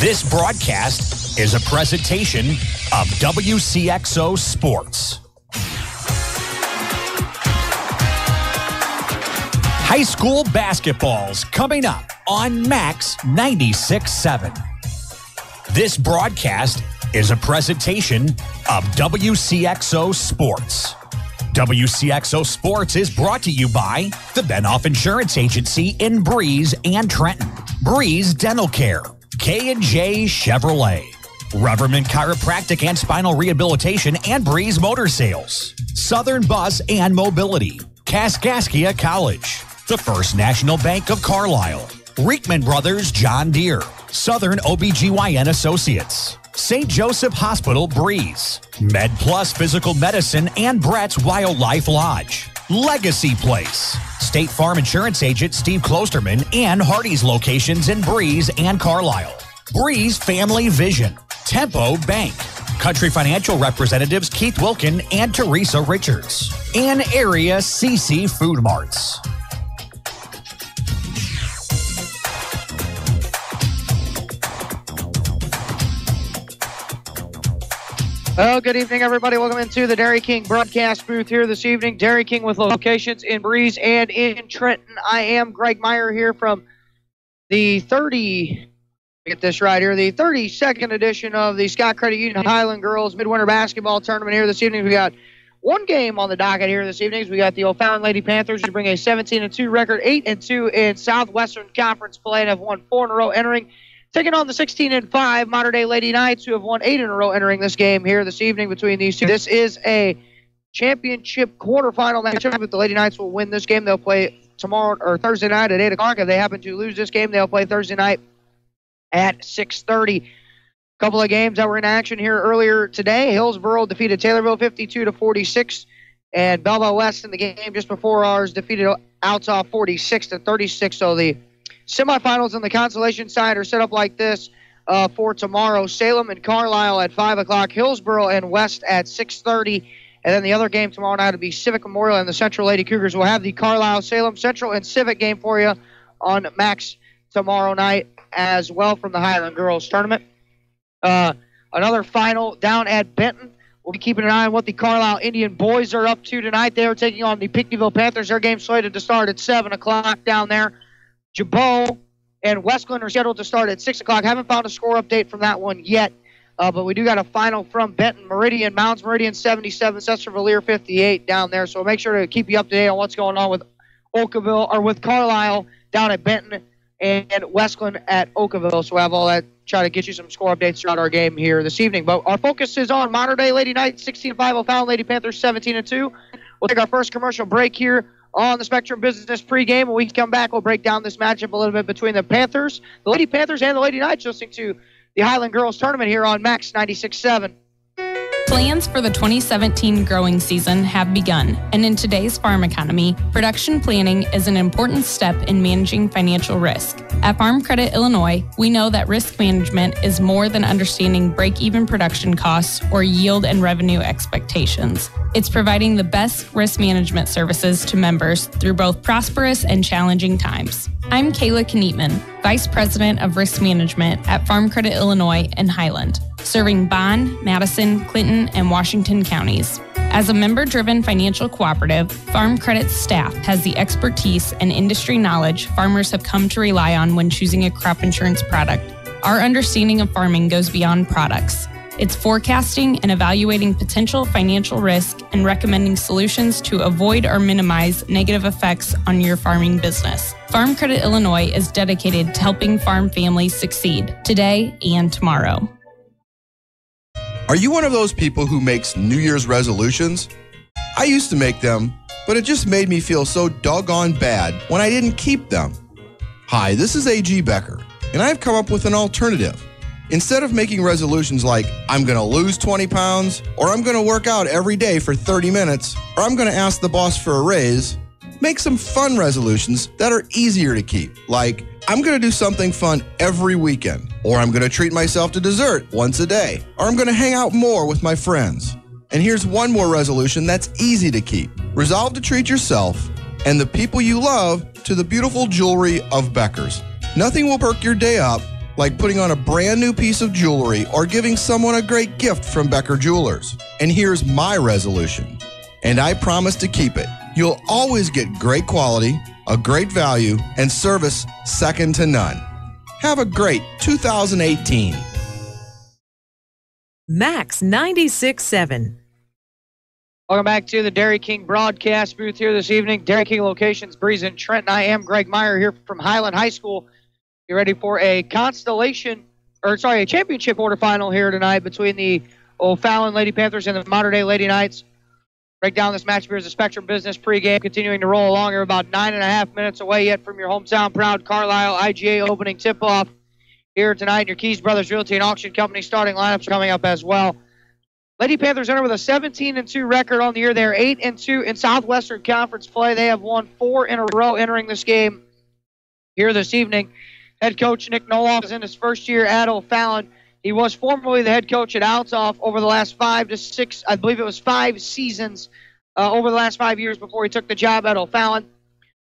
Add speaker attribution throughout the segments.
Speaker 1: This broadcast is a presentation of WCXO Sports. High school basketball's coming up on Max 96.7. This broadcast is a presentation of WCXO Sports. WCXO Sports is brought to you by the Benoff Insurance Agency in Breeze and Trenton, Breeze Dental Care, K&J Chevrolet, Reverman Chiropractic and Spinal Rehabilitation and Breeze Motor Sales, Southern Bus and Mobility, Kaskaskia College, the First National Bank of Carlisle, Reekman Brothers John Deere, Southern OBGYN Associates, St. Joseph Hospital Breeze, Med Plus Physical Medicine and Brett's Wildlife Lodge, Legacy Place, State Farm Insurance Agent Steve Klosterman and Hardy's locations in Breeze and Carlisle, Breeze Family Vision, Tempo Bank, Country Financial Representatives Keith Wilkin and Teresa Richards, and Area CC Food Marts.
Speaker 2: Well, good evening, everybody. Welcome into the Dairy King broadcast booth here this evening. Dairy King with locations in Breeze and in Trenton. I am Greg Meyer here from the 32nd edition of the Scott Credit Union Highland Girls Midwinter Basketball Tournament here this evening. We got one game on the docket here this evening. We got the O'Fallon Lady Panthers who bring a 17-2 record, 8-2 in Southwestern Conference play and have won 4 in a row entering. Taking on the 16-5 Mater Dei Lady Knights, who have won 8 in a row entering this game here this evening between these two. This is a championship quarterfinal matchup. If the Lady Knights will win this game, they'll play tomorrow or Thursday night at 8 o'clock. If they happen to lose this game, they'll play Thursday night at 6:30. A couple of games that were in action here earlier today. Hillsboro defeated Taylorville 52-46, and Belleville West in the game just before ours defeated Outsaw 46-36. So the semifinals on the consolation side are set up like this for tomorrow. Salem and Carlisle at 5 o'clock, Hillsboro and West at 6:30. And then the other game tomorrow night will be Civic Memorial and the Central Lady Cougars. We'll have the Carlisle, Salem, Central, and Civic game for you on Max tomorrow night as well from the Highland Girls Tournament. Another final down at Benton. We'll be keeping an eye on what the Carlisle Indian boys are up to tonight. They are taking on the Pinckneyville Panthers. Their game slated to start at 7 o'clock down there. Jabot and Westland are scheduled to start at 6 o'clock. Haven't found a score update from that one yet, but we do got a final from Benton Meridian. Mounds Meridian 77, Cesar-Valere 58 down there. So make sure to keep you up to date on what's going on with Oakville or with Carlisle down at Benton and Westland at Oakville. So we'll have all that, try to get you some score updates throughout our game here this evening. But our focus is on Mater Dei Lady Knights 16-5, O'Fallon Lady Panthers 17-2. We'll take our first commercial break here on the Spectrum Business pregame. When we come back, we'll break down this matchup a little bit between the Panthers, the Lady Panthers, and the Lady Knights, listening to the Highland Girls Tournament here on Max 96.7.
Speaker 3: Plans for the 2017 growing season have begun, and in today's farm economy, production planning is an important step in managing financial risk. At Farm Credit Illinois, we know that risk management is more than understanding break-even production costs or yield and revenue expectations. It's providing the best risk management services to members through both prosperous and challenging times. I'm Kayla Knietman, Vice President of Risk Management at Farm Credit Illinois in Highland, serving Bond, Madison, Clinton, and Washington counties. As a member-driven financial cooperative, Farm Credit's staff has the expertise and industry knowledge farmers have come to rely on when choosing a crop insurance product. Our understanding of farming goes beyond products. It's forecasting and evaluating potential financial risk and recommending solutions to avoid or minimize negative effects on your farming business. Farm Credit Illinois is dedicated to helping farm families succeed today and tomorrow.
Speaker 4: Are you one of those people who makes New Year's resolutions? I used to make them, but it just made me feel so doggone bad when I didn't keep them. Hi, this is A.G. Becker, and I've come up with an alternative. Instead of making resolutions like, I'm going to lose 20 pounds, or I'm going to work out every day for 30 minutes, or I'm going to ask the boss for a raise, make some fun resolutions that are easier to keep, like, I'm going to do something fun every weekend, or I'm going to treat myself to dessert once a day, or I'm going to hang out more with my friends. And here's one more resolution that's easy to keep. Resolve to treat yourself and the people you love to the beautiful jewelry of Becker's. Nothing will perk your day up like putting on a brand new piece of jewelry or giving someone a great gift from Becker Jewelers. And here's my resolution, and I promise to keep it. You'll always get great quality, a great value, and service second to none. Have a great 2018.
Speaker 5: Max 96.7.
Speaker 2: Welcome back to the Dairy King broadcast booth here this evening. Dairy King locations, Breeze and Trenton. I am Greg Meyer here from Highland High School. You're ready for a championship quarterfinal here tonight between the O'Fallon Lady Panthers and the Mater Dei Lady Knights. Break down this match here as a Spectrum Business pregame, continuing to roll along. You're about 9.5 minutes away yet from your hometown proud Carlisle IGA opening tip-off here tonight. Your Keys Brothers Realty and Auction Company starting lineups are coming up as well. Lady Panthers enter with a 17-2 record on the year. They're 8-2 in Southwestern Conference play. They have won 4 in a row entering this game here this evening. Head coach Nick Noloff is in his first year at O'Fallon. He was formerly the head coach at Althoff over the last 5 to 6, I believe it was 5 seasons over the last 5 years before he took the job at O'Fallon.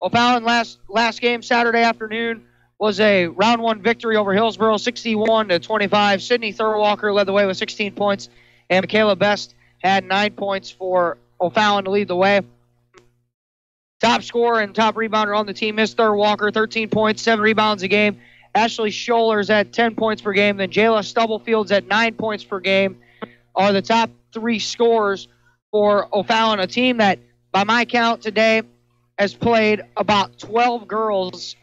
Speaker 2: O'Fallon last game Saturday afternoon was a round 1 victory over Hillsborough, 61-25. Sydney Thurwalker led the way with 16 points. And Michaela Best had 9 points for O'Fallon to lead the way. Top scorer and top rebounder on the team is Thurwalker, 13 points, 7 rebounds a game. Ashley Scholler's at 10 points per game. Then Jayla Stubblefield's at 9 points per game are the top 3 scorers for O'Fallon, a team that, by my count today, has played about 12 girls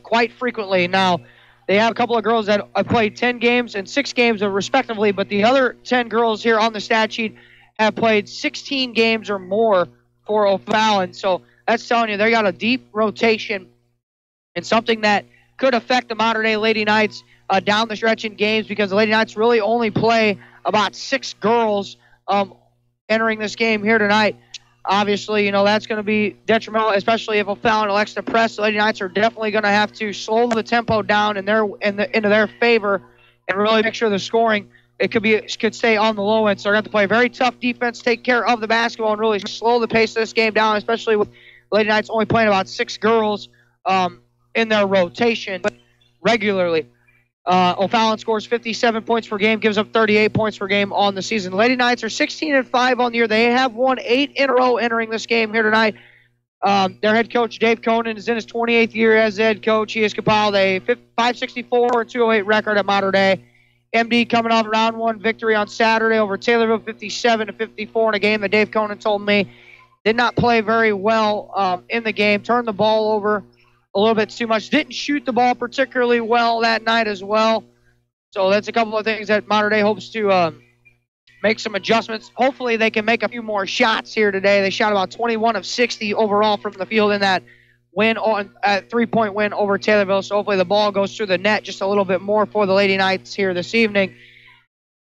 Speaker 2: quite frequently. Now, they have a couple of girls that have played 10 games and 6 games respectively, but the other 10 girls here on the stat sheet have played 16 games or more for O'Fallon. So that's telling you they got a deep rotation and something that could affect the Mater Dei Lady Knights down the stretch in games, because the Lady Knights really only play about 6 girls entering this game here tonight. Obviously, that's going to be detrimental, especially if O'Fallon elects to press. The Lady Knights are definitely going to have to slow the tempo down into their favor and really make sure the scoring could stay on the low end. So they're going to have to play a very tough defense, take care of the basketball, and really slow the pace of this game down, especially with the Lady Knights only playing about 6 girls in their rotation regularly. O'Fallon scores 57 points per game, gives up 38 points per game on the season. The Lady Knights are 16-5 on the year. They have won 8 in a row entering this game here tonight. Their head coach, Dave Conan, is in his 28th year as head coach. He has compiled a 564 and 208 record at Mater Dei. MD coming off a round 1 victory on Saturday over Taylorville, 57-54 in a game that Dave Conan told me did not play very well in the game. Turned the ball over a little bit too much. Didn't shoot the ball particularly well that night as well. So that's a couple of things that Mater Dei hopes to make some adjustments. Hopefully they can make a few more shots here today. They shot about 21 of 60 overall from the field in that win on a 3-point win over Taylorville. So hopefully the ball goes through the net just a little bit more for the Lady Knights here this evening.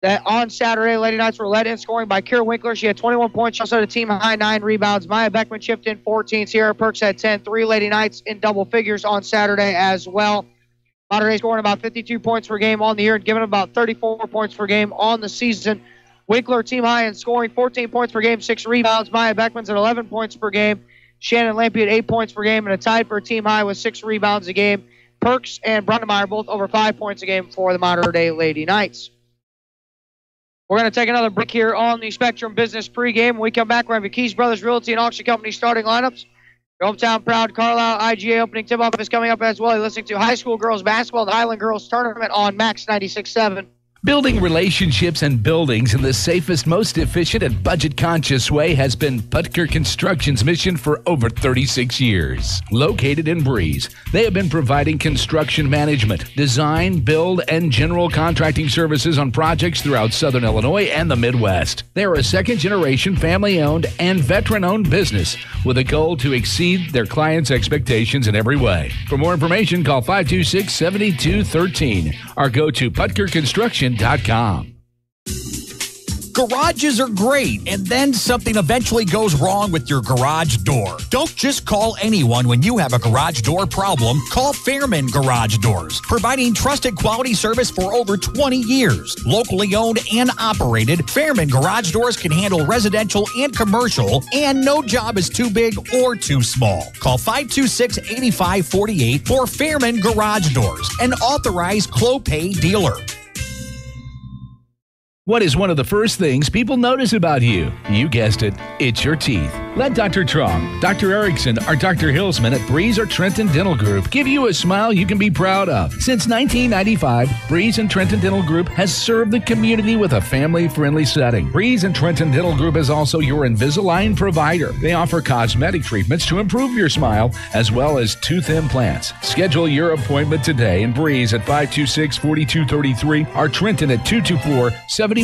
Speaker 2: That on Saturday, Lady Knights were led in scoring by Kira Winkler. She had 21 points. She also had a team-high 9 rebounds. Maya Beckman chipped in 14. Sierra Perks had 10. 3 Lady Knights in double figures on Saturday as well. Mater Dei scoring about 52 points per game on the year and giving about 34 points per game on the season. Winkler team-high in scoring, 14 points per game, 6 rebounds. Maya Beckman's at 11 points per game. Shannon Lampy at 8 points per game and a tied for a team-high with 6 rebounds a game. Perks and Brundemeyer both over 5 points a game for the Mater Dei Lady Knights. We're going to take another break here on the Spectrum Business pregame. When we come back, we're going to have Keys Brothers Realty and Auction Company starting lineups. Your hometown proud Carlisle IGA opening tip-off is coming up as well. You're listening to high school girls basketball and the Highland Girls Tournament on Max 96.7.
Speaker 6: Building relationships and buildings in the safest, most efficient, and budget-conscious way has been Putker Construction's mission for over 36 years. Located in Breeze, they have been providing construction management, design, build, and general contracting services on projects throughout Southern Illinois and the Midwest. They are a second-generation, family-owned, and veteran-owned business with a goal to exceed their clients' expectations in every way. For more information, call 526-7213 or go to PutkerConstruction.com.
Speaker 1: Garages are great, and then something eventually goes wrong with your garage door. Don't just call anyone when you have a garage door problem. Call Fairman Garage Doors, providing trusted quality service for over 20 years. Locally owned and operated, Fairman Garage Doors can handle residential and commercial, and no job is too big or too small. Call 526-8548 for Fairman Garage Doors, an authorized Clopay dealer.
Speaker 6: What is one of the first things people notice about you? You guessed it, it's your teeth. Let Dr. Trong, Dr. Erickson, or Dr. Hillsman at Breeze or Trenton Dental Group give you a smile you can be proud of. Since 1995, Breeze and Trenton Dental Group has served the community with a family-friendly setting. Breeze and Trenton Dental Group is also your Invisalign provider. They offer cosmetic treatments to improve your smile, as well as tooth implants. Schedule your appointment today in Breeze at 526-4233 or Trenton at 224-7129.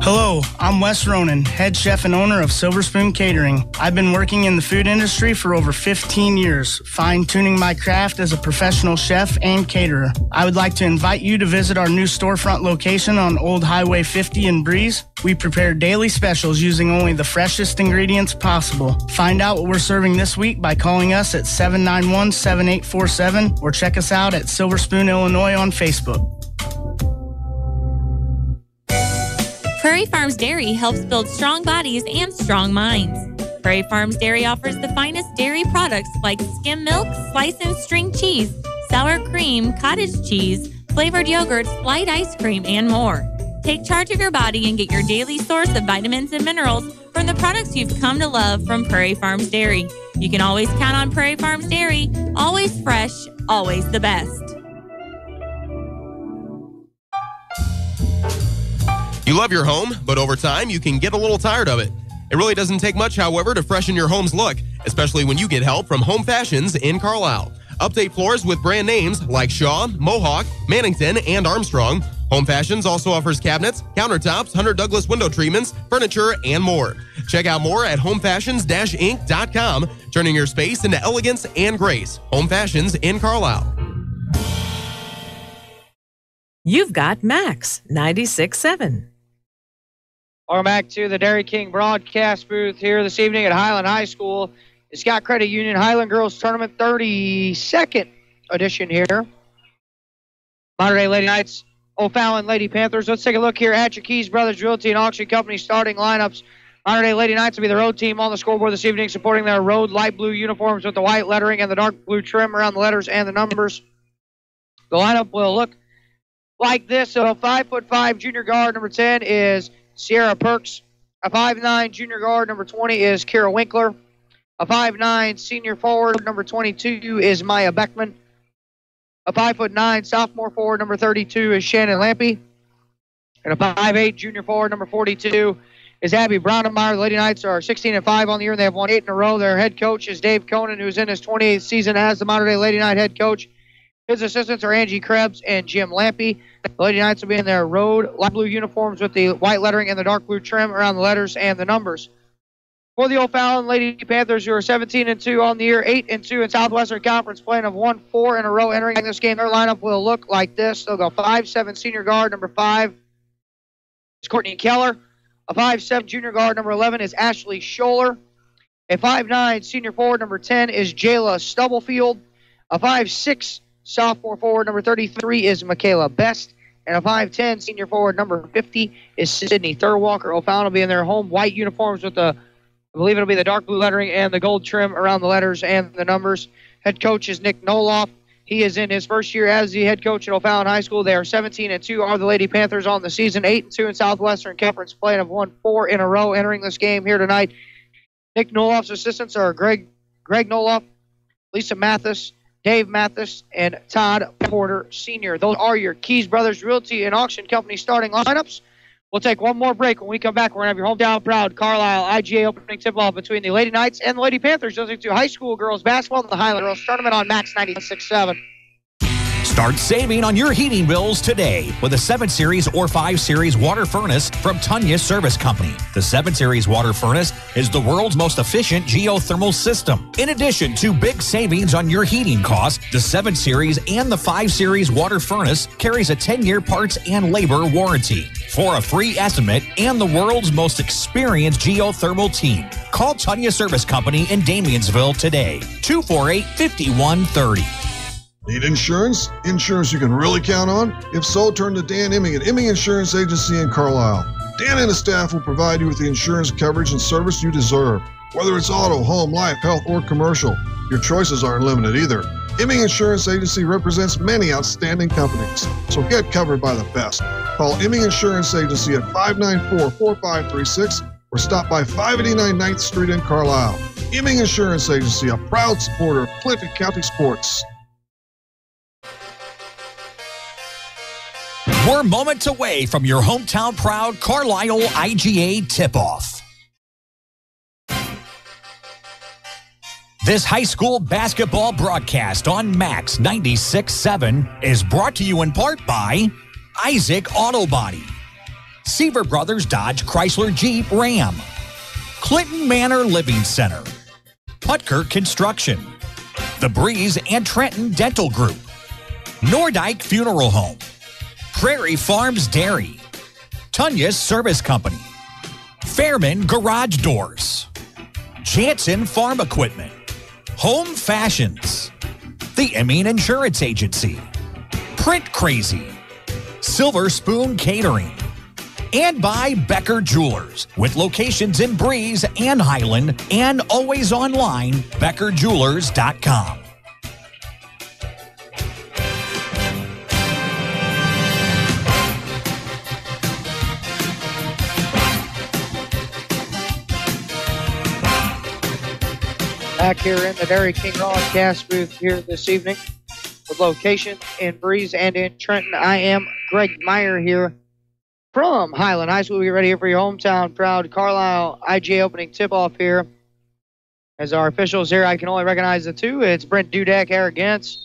Speaker 7: Hello, I'm Wes Ronan, head chef and owner of Silver Spoon Catering. I've been working in the food industry for over 15 years, fine-tuning my craft as a professional chef and caterer. I would like to invite you to visit our new storefront location on Old Highway 50 in Breeze. We prepare daily specials using only the freshest ingredients possible. Find out what we're serving this week by calling us at 791-7847 or check us out at Silver Spoon, Illinois on Facebook.
Speaker 8: Prairie Farms Dairy helps build strong bodies and strong minds. Prairie Farms Dairy offers the finest dairy products like skim milk, slice and string cheese, sour cream, cottage cheese, flavored yogurts, light ice cream, and more. Take charge of your body and get your daily source of vitamins and minerals from the products you've come to love from Prairie Farms Dairy. You can always count on Prairie Farms Dairy, always fresh, always the best.
Speaker 9: You love your home, but over time, you can get a little tired of it. It really doesn't take much, however, to freshen your home's look, especially when you get help from Home Fashions in Carlisle. Update floors with brand names like Shaw, Mohawk, Mannington, and Armstrong. Home Fashions also offers cabinets, countertops, Hunter Douglas window treatments, furniture, and more. Check out more at homefashions-inc.com, turning your space into elegance and grace. Home Fashions in Carlisle.
Speaker 5: You've got Max 96.7.
Speaker 2: Welcome back to the Dairy King broadcast booth here this evening at Highland High School. The Scott Credit Union Highland Girls Tournament 32nd edition here. Monterey Lady Knights, O'Fallon Lady Panthers. Let's take a look here at your Keys Brothers Realty and Auction Company starting lineups. Monterey Lady Knights will be the road team on the scoreboard this evening, supporting their road light blue uniforms with the white lettering and the dark blue trim around the letters and the numbers. The lineup will look like this. So 5'5" junior guard number 10 is Sierra Perks. A 5'9" junior guard number 20 is Kara Winkler. A 5'9" senior forward number 22 is Maya Beckman. A 5'9" sophomore forward number 32 is Shannon Lampy. And a 5'8" junior forward number 42 is Abby Brownemeyer. The Lady Knights are 16-5 on the year, and they have won 8 in a row. Their head coach is Dave Conan, who's in his 28th season as the Monterey Lady Knight head coach. His assistants are Angie Krebs and Jim Lampy. The Lady Knights will be in their road light blue uniforms with the white lettering and the dark blue trim around the letters and the numbers. For the O'Fallon Lady Panthers, who are 17-2 on the year, 8-2 in Southwestern Conference, playing of 1-4 in a row entering this game. Their lineup will look like this. They'll go 5'7" senior guard number 5 is Courtney Keller. A 5'7" junior guard number 11 is Ashley Scholler. A 5'9" senior forward number 10 is Jayla Stubblefield. A 5'6" sophomore forward number 33 is Michaela Best. And a 5'10" senior forward number 50 is Sydney Thurwalker. O'Fallon will be in their home white uniforms with the, I believe it'll be the dark blue lettering and the gold trim around the letters and the numbers. Head coach is Nick Noloff. He is in his first year as the head coach at O'Fallon High School. They are 17-2 are the Lady Panthers on the season, 8-2 in Southwestern Conference, playing of 1-4 in a row entering this game here tonight. Nick Noloff's assistants are Greg Noloff, Lisa Mathis, Dave Mathis, and Todd Porter Sr. Those are your Keys Brothers Realty and Auction Company starting lineups. We'll take one more break. When we come back, we're going to have your hometown proud Carlisle IGA opening tip-off between the Lady Knights and the Lady Panthers. Listening to high school girls basketball and the Highland Girls Tournament on Max 96.7.
Speaker 1: Start saving on your heating bills today with a 7 Series or 5 Series water furnace from Tunya Service Company. The 7 Series water furnace is the world's most efficient geothermal system. In addition to big savings on your heating costs, the 7 Series and the 5 Series water furnace carries a 10-year parts and labor warranty. For a free estimate and the world's most experienced geothermal team, call Tunya Service Company in Damiansville today, 248-5130.
Speaker 10: Need insurance? Insurance you can really count on? If so, turn to Dan Imming at Imming Insurance Agency in Carlisle. Dan and his staff will provide you with the insurance coverage and service you deserve. Whether it's auto, home, life, health, or commercial, your choices aren't limited either. Imming Insurance Agency represents many outstanding companies, so get covered by the best. Call Imming Insurance Agency at 594-4536 or stop by 589 9th Street in Carlisle. Imming Insurance Agency, a proud supporter of Clinton County sports.
Speaker 1: We're moments away from your hometown proud Carlisle IGA tip-off. This high school basketball broadcast on Max 96.7 is brought to you in part by Isaac Auto Body, Seaver Brothers Dodge Chrysler Jeep Ram, Clinton Manor Living Center, Putker Construction, The Breeze and Trenton Dental Group, Nordyke Funeral Home, Prairie Farms Dairy, Tunya's Service Company, Fairman Garage Doors, Jansen Farm Equipment, Home Fashions, the Imming Insurance Agency, Print Crazy, Silver Spoon Catering, and by Becker Jewelers, with locations in Breeze and Highland, and always online, beckerjewelers.com.
Speaker 2: Back here in the Dairy King broadcast booth here this evening with location in Breeze and in Trenton. I am Greg Meyer here from Highland High School. We get ready here for your hometown proud Carlisle IGA opening tip-off here. As our officials here, I can only recognize the two. It's Brent Dudek, Eric Gantz.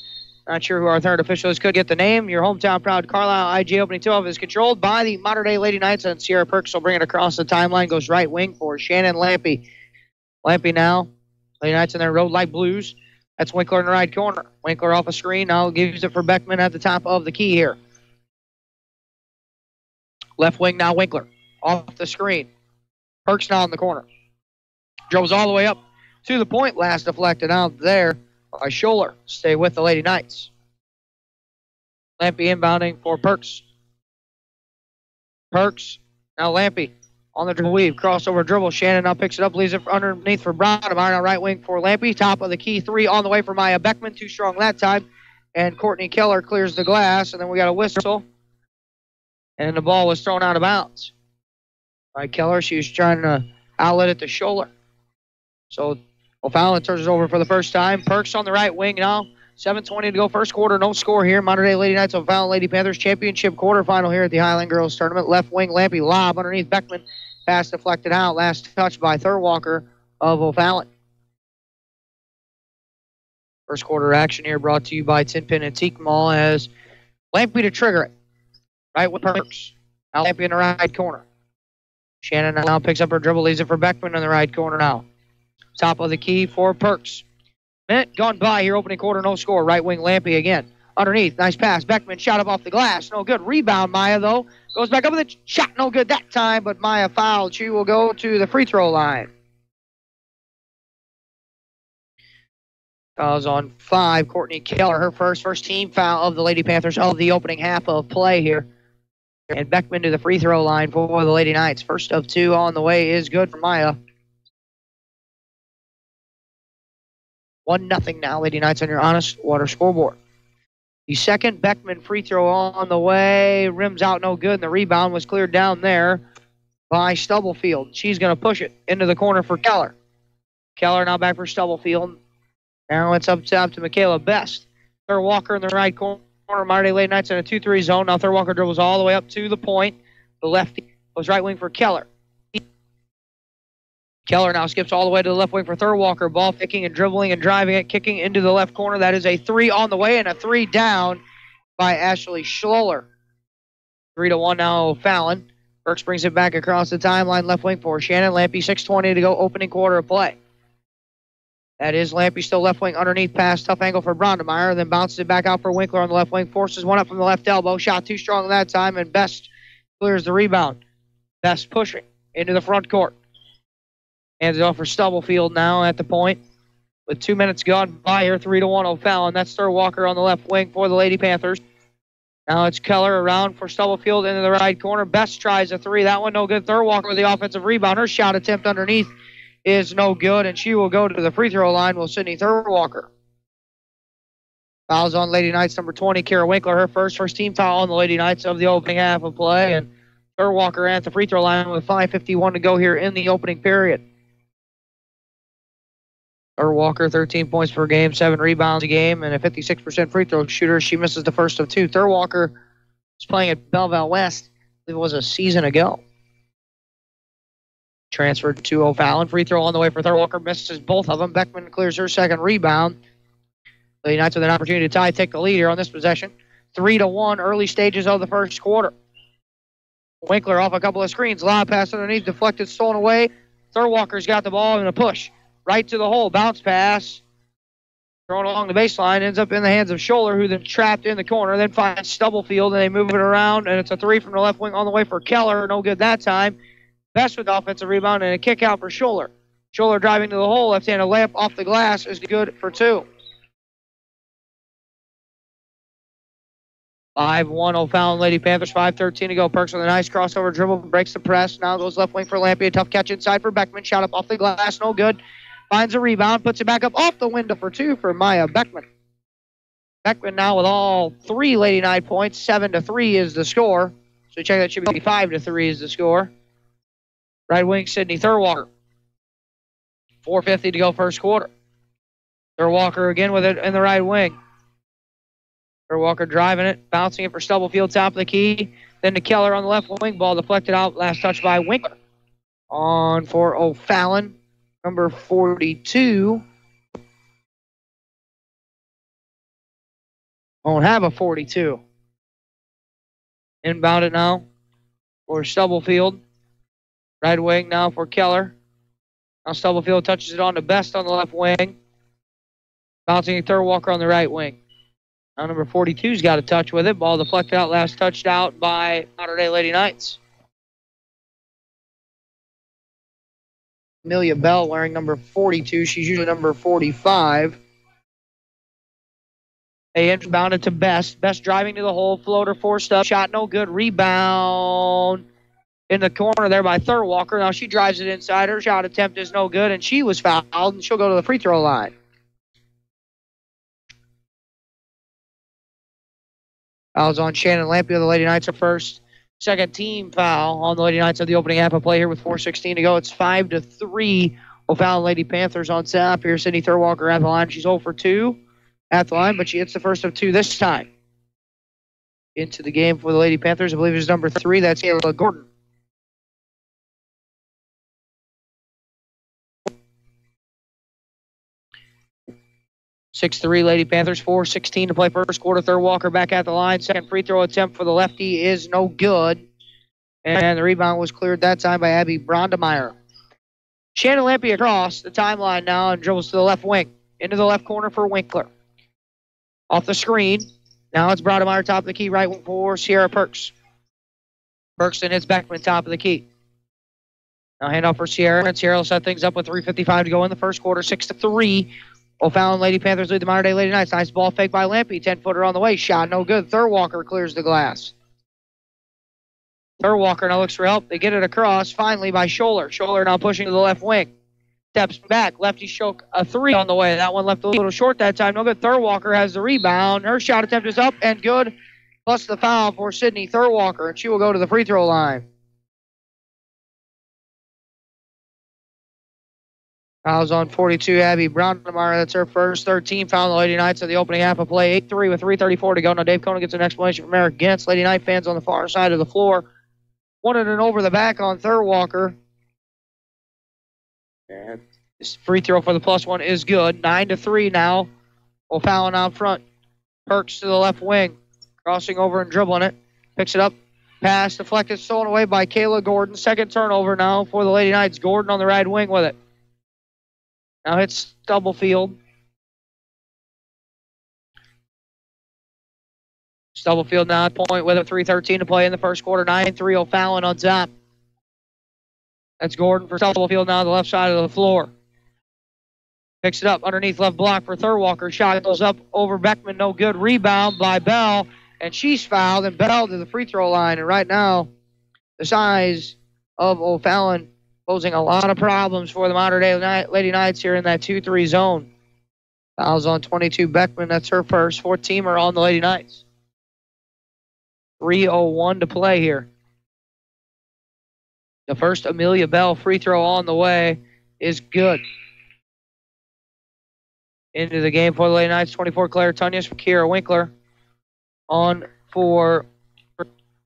Speaker 2: Not sure who our third official is. Could get the name. Your hometown proud Carlisle IGA opening tip-off is controlled by the Mater Dei Lady Knights, and Sierra Perks will bring it across the timeline. Goes right wing for Shannon Lampy. Lampy now. Lady Knights in their road light blues. That's Winkler in the right corner. Winkler off a screen. Now gives it for Beckman at the top of the key here. Left wing now Winkler. Off the screen. Perks now in the corner. Dribbles all the way up to the point. Last deflected out there by Scholler. Stay with the Lady Knights. Lampy inbounding for Perks. Perks. Now Lampy. On the dribble weave, crossover dribble. Shannon now picks it up, leaves it underneath for Brown. Now right wing for Lampy. Top of the key, 3 on the way for Maya Beckman. Too strong that time. And Courtney Keller clears the glass. And then we got a whistle. And the ball was thrown out of bounds by Keller. She was trying to outlet it to Scholler. So O'Fallon turns it over for the first time. Perks on the right wing now. 7:20 to go, first quarter, no score here. Mater Dei Lady Knights, O'Fallon Lady Panthers championship quarterfinal here at the Highland Girls Tournament. Left wing, Lampy lob underneath Beckman. Pass deflected out. Last touch by Thurwalker of O'Fallon. First quarter action here brought to you by Tin Pin Antique Mall as Lampy to trigger it. Right with Perks. Now Lampy in the right corner. Shannon now picks up her dribble, leaves it for Beckman in the right corner now. Top of the key for Perks. Minute gone by here, opening quarter, no score. Right wing, Lampy again. Underneath, nice pass. Beckman shot up off the glass. No good. Rebound, Maya, though. Goes back up with a shot. No good that time, but Maya fouled. She will go to the free throw line. Fouls on 5. Courtney Keller, her first team foul of the Lady Panthers of the opening half of play here. And Beckman to the free throw line for the Lady Knights. First of 2 on the way is good for Maya. 1-0 now, Lady Knights on your honest water scoreboard. The second Beckman free throw on the way. Rims out, no good, and the rebound was cleared down there by Stubblefield. She's going to push it into the corner for Keller. Keller now back for Stubblefield. Now it's up top to Michaela Best. Third Walker in the right corner. Mater Dei Lady Knights in a 2-3 zone. Now Third Walker dribbles all the way up to the point. The lefty goes right wing for Keller. Keller now skips all the way to the left wing for Third Walker. Ball picking and dribbling and driving it, kicking into the left corner. That is a 3 on the way and a 3 down. by Ashley Schloller. 3-1 now, Fallon. Burks brings it back across the timeline, left wing for Shannon Lampy. 6:20 to go, opening quarter of play. That is Lampy still left wing underneath pass. Tough angle for Brondemeyer. Then bounces it back out for Winkler on the left wing. Forces one up from the left elbow. Shot too strong that time, and Best clears the rebound. Best pushing into the front court. Hands it off for Stubblefield now at the point. With 2 minutes gone by here, 3-1 O'Fallon. That's Walker on the left wing for the Lady Panthers. Now it's Keller around for Stubblefield into the right corner. Best tries a three. That one no good. Walker with the offensive rebound. Her shot attempt underneath is no good, and she will go to the free throw line with Sydney Walker. Fouls on Lady Knights number 20, Kara Winkler. Her first team foul on the Lady Knights of the opening half of play, and Walker at the free throw line with 5:51 to go here in the opening period. Walker, 13 points per game, 7 rebounds a game, and a 56% free throw shooter. She misses the first of 2. Walker was playing at Belleville West. I believe it was a season ago. Transferred to O'Fallon. Free throw on the way for Walker. Misses both of them. Beckman clears her second rebound. Lady Knights with an opportunity to tie, take the lead here on this possession. 3-1, early stages of the first quarter. Winkler off a couple of screens. Lob pass underneath, deflected, stolen away. Walker's got the ball in a push. Right to the hole, bounce pass. Thrown along the baseline, ends up in the hands of Scholler, who then trapped in the corner, then finds Stubblefield, and they move it around, and it's a three from the left wing on the way for Keller. No good that time. Best with the offensive rebound, and a kick out for Scholler. Scholler driving to the hole, left-handed layup off the glass is good for 2. 5-1 O'Fallon Lady Panthers, 5:13 to go. Perks with a nice crossover dribble, breaks the press. Now goes left wing for Lampy. A tough catch inside for Beckman. Shot up off the glass, no good. Finds a rebound, puts it back up off the window for 2 for Maya Beckman. Beckman now with all 3 Lady Knight points. 7-3 is the score. So check that should be 5-3 is the score. Right wing Sydney Walker. 4:50 to go first quarter. Walker again with it in the right wing. Walker driving it, bouncing it for Stubblefield, top of the key. Then to Keller on the left wing, ball deflected out, last touch by Winkler. On for O'Fallon, number 42. Won't have a 42. Inbound it now for Stubblefield. Right wing now for Keller. Now Stubblefield touches it on to Best on the left wing. Bouncing it Walker on the right wing. Now number 42's got a touch with it. Ball deflected out, last touched out by Mater Dei Lady Knights. Amelia Bell wearing number 42. She's usually number 45. They inbounded to Best. Best driving to the hole. Floater forced up. Shot no good. Rebound in the corner there by Walker. Now she drives it inside. Her shot attempt is no good, and she was fouled, and she'll go to the free throw line. Fouls on Shannon Lampy of the Lady Knights are first. Second team foul on the Lady Knights of the opening half of play here with 4:16 to go. It's 5-3. O'Fallon Lady Panthers on top here. Sydney Walker at the line. She's 0 for 2 at the line, but she hits the first of 2 this time. Into the game for the Lady Panthers, I believe is number 3. That's Ayla Gordon. (6-3) Lady Panthers, 4:16 to play first quarter. Walker back at the line. Second free throw attempt for the lefty is no good. And the rebound was cleared that time by Abby Brondemeyer. Shannon Lampy across the timeline now and dribbles to the left wing. Into the left corner for Winkler. Off the screen. Now it's Brondemeyer top of the key. Right wing for Sierra Perks. Perks then hits Beckman top of the key. Now handoff for Sierra. And Sierra will set things up with 3:55 to go in the first quarter. 6-3. O'Fallon Lady Panthers lead the Mater Dei Lady Knights. Nice ball fake by Lampy. 10-footer on the way. Shot no good. Walker clears the glass. Walker now looks for help. They get it across finally by Scholler. Scholler now pushing to the left wing. Steps back. Lefty choke a 3 on the way. That one left a little short that time. No good. Walker has the rebound. Her shot attempt is up and good. Plus the foul for Sydney Walker. And she will go to the free throw line. Fouls on 42, Abby Brondemeyer. That's her first. 13 foul on the Lady Knights of the opening half of play. 8-3 with 3:34 to go. Now Dave Conan gets an explanation from Eric Gintz. Lady Knight fans on the far side of the floor wanted an over the back on Walker. And this free throw for the +1 is good. 9-3 now. O'Fallon out front. Perks to the left wing. Crossing over and dribbling it. Picks it up. Pass deflected, stolen away by Kayla Gordon. Second turnover now for the Lady Knights. Gordon on the right wing with it. Now hits Stubblefield. Stubblefield now at point with it. 3:13 to play in the first quarter. 9-3 O'Fallon on top. That's Gordon for Stubblefield now on the left side of the floor. Picks it up underneath left block for Thurwalker. Shot goes up over Beckman. No good. Rebound by Bell. And she's fouled. And Bell to the free throw line. And right now, the size of O'Fallon posing a lot of problems for the Modern Day Lady Knights here in that 2-3 zone. Fouls on 22 Beckman. That's her first. 4-teamer on the Lady Knights. 3:01 to play here. The first Amelia Bell free throw on the way is good. Into the game for the Lady Knights. 24 Claire Tunyas for Kira Winkler. On for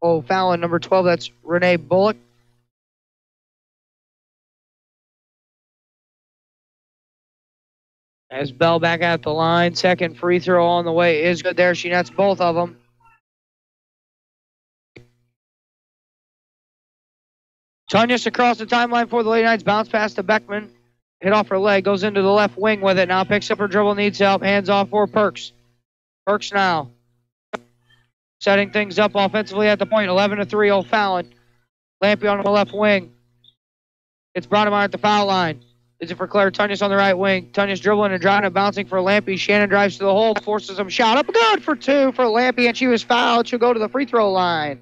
Speaker 2: O'Fallon, number 12, that's Renee Bullock. As Bell back at the line. Second free throw on the way is good there. She nets both of them. Tunyas across the timeline for the Lady Knights. Bounce pass to Beckman. Hit off her leg. Goes into the left wing with it. Now picks up her dribble. Needs help. Hands off for Perks. Perks now. Setting things up offensively at the point. 11-3 O'Fallon. Lampy on the left wing. It's Braunemeyer at the foul line. Is it for Claire Tunyas on the right wing? Tunyas dribbling and driving and bouncing for Lampy. Shannon drives to the hole. Forces him shot up. Good for two for Lampy. And she was fouled. She'll go to the free throw line.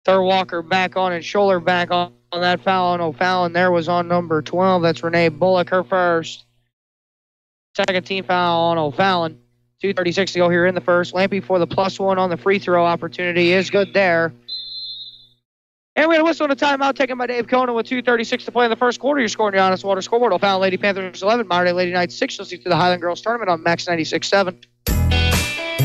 Speaker 2: Thurwalker back on and Scholler back on that foul on O'Fallon. There was on number 12. That's Renee Bullock, her first. Second team foul on O'Fallon. 2:36 to go here in the first. Lampy for the +1 on the free throw opportunity is good there. And we had a whistle and a timeout taken by Dave Conan with 2:36 to play in the first quarter. You're scoring your honest water scoreboard. O'Fallon Lady Panthers 11, Modern Day Lady Knights 6. You'll see through the Highland Girls Tournament on Max 96.7.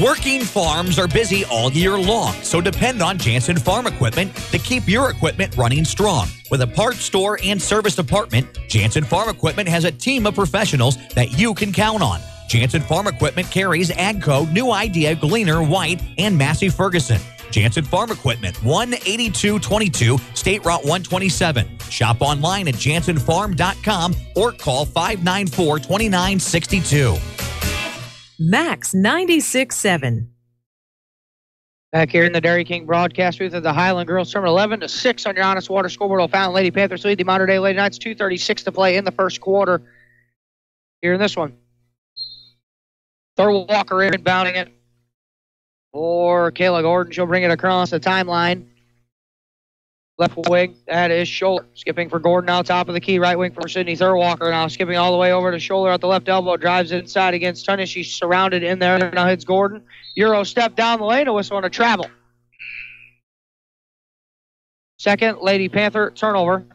Speaker 1: Working farms are busy all year long, so depend on Jansen Farm Equipment to keep your equipment running strong. With a parts store and service department, Jansen Farm Equipment has a team of professionals that you can count on. Jansen Farm Equipment carries AGCO, New Idea, Gleaner, White, and Massey Ferguson. Jansen Farm Equipment, 18222 State Route 127. Shop online at jansenfarm.com or call 594-2962.
Speaker 5: Max 96.7.
Speaker 2: Back here in the Dairy King broadcast booth of the Highland Girls Tournament, 11-6 on your honest water scoreboard. O'Fallon Lady Panthers lead the Modern Day Lady Knights. 2:36 to play in the first quarter. Here in this one. Thurwalker inbounding it for Kayla Gordon. She'll bring it across the timeline. Left wing, that is Scholler. Skipping for Gordon now, top of the key. Right wing for Sydney Thurwalker now. Skipping all the way over to Scholler at the left elbow. Drives inside against Tunney. She's surrounded in there. Now hits Gordon. Euro step down the lane. A whistle on a travel. Second, Lady Panther turnover.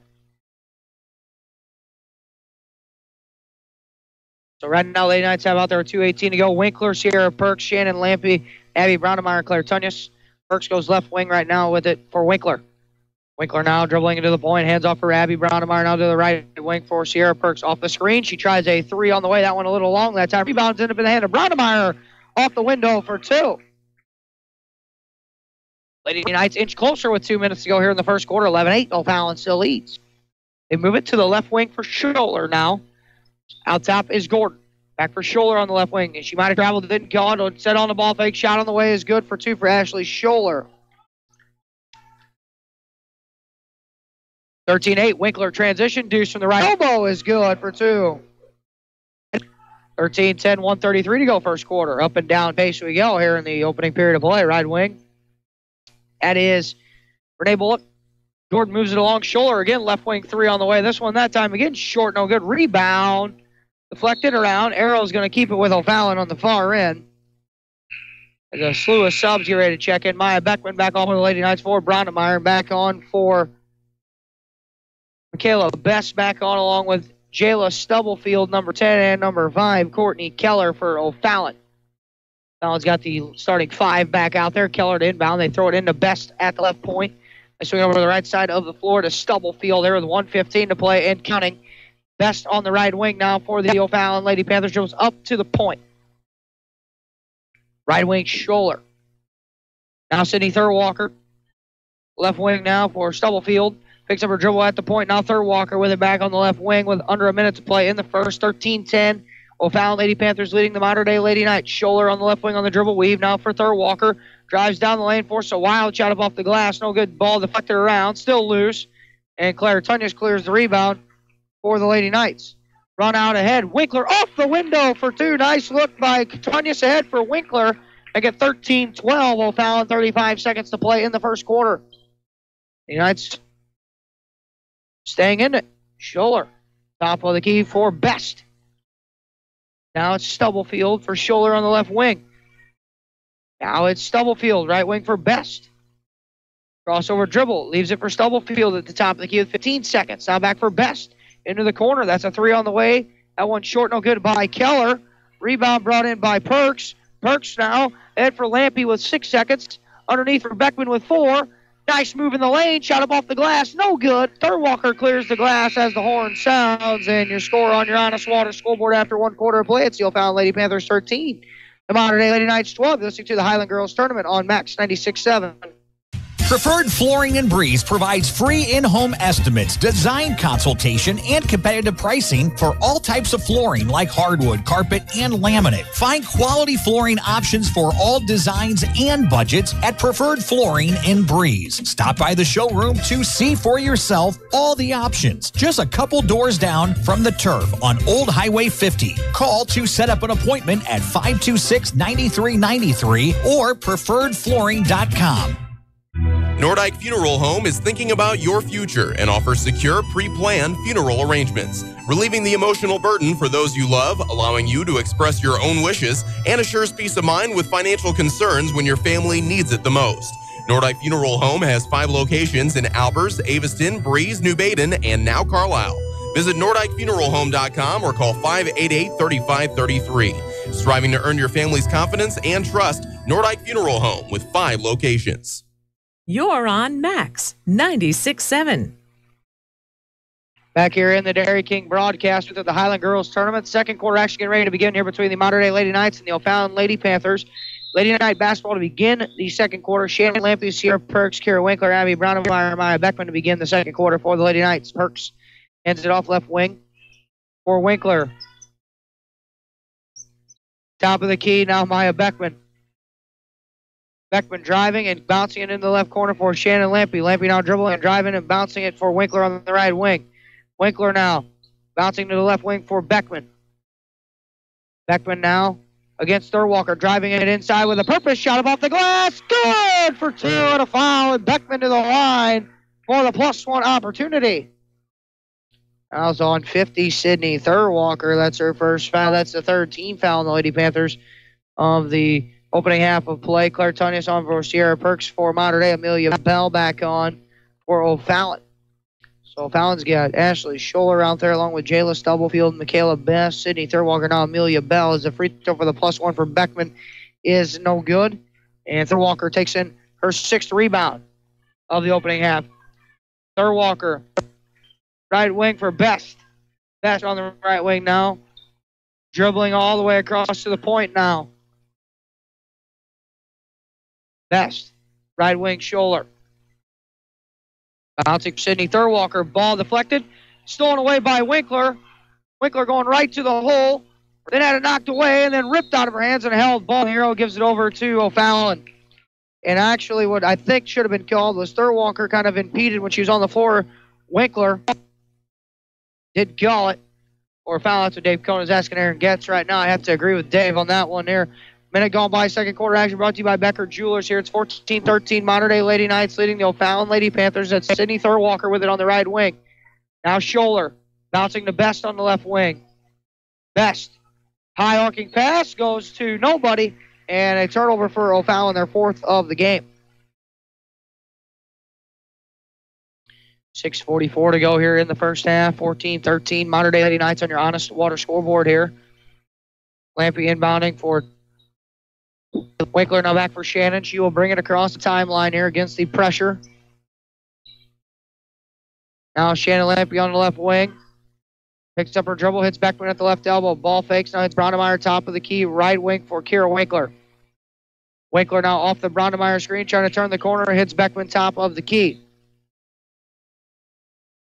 Speaker 2: So right now, Lady Knights have out there 2:18 to go. Winkler, Sierra Perks, Shannon Lampy, Abby Braunemeyer, Claire Tunyas. Perks goes left wing right now with it for Winkler. Winkler now dribbling into the point. Hands off for Abby Braunemeyer. Now to the right wing for Sierra Perks. Off the screen. She tries a three on the way. That one a little long that time. Rebounds end up in the hand of Braunemeyer. Off the window for two. Lady Knights inch closer with 2 minutes to go here in the first quarter. 11-8. O'Fallon still leads. They move it to the left wing for Scholler now. Out top is Gordon. Back for Scholler on the left wing. And she might have traveled, didn't go on. Set on the ball fake. Shot on the way is good for two for Ashley Scholler. 13-8, Winkler transition. Deuce from the right elbow is good for two. 13-10, 1:33 to go first quarter. Up and down pace we go here in the opening period of play. Right wing. That is Renee Bullock. Gordon moves it along. Scholler again, left wing three on the way. This one that time again short, no good. Rebound. Deflected around. Arrow's going to keep it with O'Fallon on the far end. There's a slew of subs here ready to check in. Maya Beckman back on for the Lady Knights for Braunemeyer. Back on for Michaela Best back on along with Jayla Stubblefield, number 10, and number 5, Courtney Keller for O'Fallon. O'Fallon's got the starting 5 back out there. Keller to inbound. They throw it into Best at the left point. swing over to the right side of the floor to Stubblefield there with 1:15 to play and counting. Best on the right wing now for the O'Fallon Lady Panthers. Dribbles up to the point. Right wing, Scholler. Now Sydney Thurwalker. Left wing now for Stubblefield. Picks up her dribble at the point. Now Thurwalker with it back on the left wing with under a minute to play in the first. 13-10. O'Fallon Lady Panthers leading the Mater Dei Lady Knights. Scholler on the left wing on the dribble. Weave now for Thurwalker. Drives down the lane, forces a wild shot up off the glass. No good. Ball deflected around. Still loose. And Claire Tunyas clears the rebound for the Lady Knights. Run out ahead. Winkler off the window for two. Nice look by Tunyas ahead for Winkler. Make it 13-12. O'Fallon 35 seconds to play in the first quarter. The Knights staying in it. Scholler. Top of the key for Best. Now it's Stubblefield for Scholler on the left wing. Now it's Stubblefield, right wing for Best. Crossover dribble. Leaves it for Stubblefield at the top of the key with 15 seconds. Now back for Best. Into the corner. That's a three on the way. That one short, no good by Keller. Rebound brought in by Perks. Perks now. Head for Lampy with 6 seconds. Underneath for Beckman with 4. Nice move in the lane. Shot up off the glass. No good. Thurwalker clears the glass as the horn sounds. And your score on your Honest Water scoreboard after 1 quarter of play. It's the O'Fallon Lady Panthers 13. The Mater Dei Lady Knights 12. You're listening to the Highland Girls Tournament on Max 96.7.
Speaker 1: Preferred Flooring and Breeze provides free in-home estimates, design consultation, and competitive pricing for all types of flooring like hardwood, carpet, and laminate. Find quality flooring options for all designs and budgets at Preferred Flooring and Breeze. Stop by the showroom to see for yourself all the options. Just a couple doors down from the turf on Old Highway 50. Call to set up an appointment at 526-9393 or preferredflooring.com.
Speaker 9: Nordyke Funeral Home is thinking about your future and offers secure, pre-planned funeral arrangements, relieving the emotional burden for those you love, allowing you to express your own wishes, and assures peace of mind with financial concerns when your family needs it the most. Nordyke Funeral Home has 5 locations in Albers, Aveston, Breeze, New Baden, and now Carlisle. Visit NordikeFuneralHome.com or call 588-3533. Striving to earn your family's confidence and trust, Nordyke Funeral Home with 5 locations.
Speaker 5: You're on Max 96.7.
Speaker 2: Back here in the Dairy King broadcast with the Highland Girls Tournament. Second quarter action getting ready to begin here between the Mater Dei Lady Knights and the O'Fallon Lady Panthers. Lady Knight basketball to begin the second quarter. Shannon Lampy, Sierra Perks, Kira Winkler, Abby Brown, and Maya Beckman to begin the second quarter for the Lady Knights. Perks hands it off left wing for Winkler. Top of the key now Maya Beckman. Beckman driving and bouncing it into the left corner for Shannon Lampy. Lampy now dribbling and driving and bouncing it for Winkler on the right wing. Winkler now bouncing to the left wing for Beckman. Beckman now against Thurwalker, driving it inside with a purpose shot up off the glass. Good for 2 and a foul, and Beckman to the line for the +1 opportunity. Fouls on 50, Sydney Thurwalker. That's her first foul. That's the third team foul on the Lady Panthers of the opening half of play. Claire Tunyas on for Sierra Perks for Mater Dei. Amelia Bell back on for O'Fallon. So O'Fallon's got Ashley Scholler out there along with Jayla Stubblefield, Michaela Best, Sydney Thurwalker, now Amelia Bell. As a free throw for the +1 for Beckman is no good. And Thurwalker takes in her 6th rebound of the opening half. Thurwalker, right wing for Best. Best on the right wing now. Dribbling all the way across to the point now. Best, right wing Scholler. Bouncing Sydney Thurwalker, ball deflected, stolen away by Winkler. Winkler going right to the hole, then had it knocked away and then ripped out of her hands and held ball. Hero gives it over to O'Fallon. And actually what I think should have been called was Thurwalker kind of impeded when she was on the floor. Winkler did call it. Or foul. That's what Dave Cohn is asking Aaron Getz right now. I have to agree with Dave on that one there. Minute gone by, second quarter action brought to you by Becker Jewelers here. It's 14-13 Mater Dei Lady Knights leading the O'Fallon Lady Panthers. That's Sydney Thurwalker with it on the right wing. Now Scholler bouncing to Best on the left wing. Best, high arcing pass, goes to nobody, and a turnover for O'Fallon, their 4th of the game. 6:44 to go here in the first half. 14-13 Mater Dei Lady Knights on your Honest Water scoreboard here. Lampy inbounding for Winkler, now back for Shannon. She will bring it across the timeline here against the pressure Now Shannon Lampy on the left wing. Picks up her dribble, hits Beckman at the left elbow. Ball fakes, now hits Braunemeyer top of the key. Right wing for Kira Winkler. Winkler now off the Braunemeyer screen, trying to turn the corner, hits Beckman top of the key.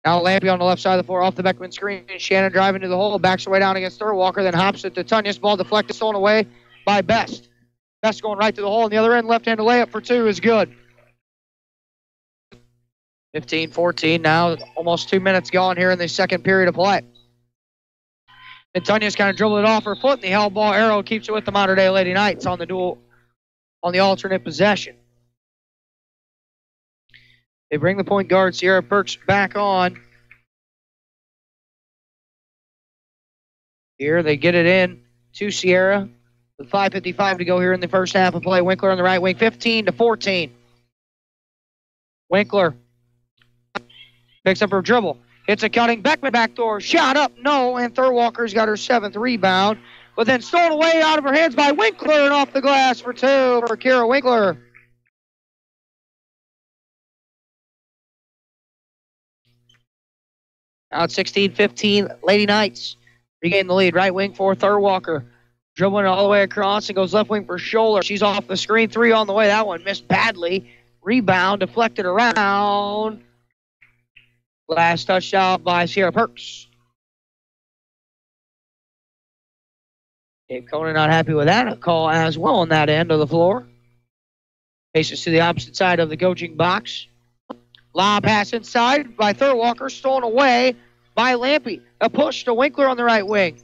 Speaker 2: Now Lampy on the left side of the floor, off the Beckman screen. Shannon driving to the hole, backs her way down against Thurwalker, then hops it to Tunyas. Ball deflected, stolen away by Best. Best going right to the hole on the other end. Left-handed layup for two is good. 15-14 now. Almost 2 minutes gone here in the second period of play. And Tunyas kind of dribbled it off her foot, and the held ball arrow keeps it with the Mater Dei Lady Knights on the alternate possession. They bring the point guard, Sierra Perks, back on. Here they get it in to Sierra with 5:55 to go here in the first half of play. Winkler on the right wing, 15-14. Winkler picks up her dribble. Hits a cutting Beckman backdoor. Shot up, no, and Thurwalker's got her 7th rebound. But then stolen away out of her hands by Winkler and off the glass for two for Kira Winkler. Now it's 16-15, Lady Knights regain the lead. Right wing for Thurwalker. Dribbling all the way across and goes left wing for Scholler. She's off the screen, 3 on the way. That one missed badly. Rebound deflected around. Last touchdown by Sierra Perks. Dave Conan not happy with that call as well on that end of the floor. Faces to the opposite side of the coaching box. Lob pass inside by Thurwalker, stolen away by Lampy. A push to Winkler on the right wing.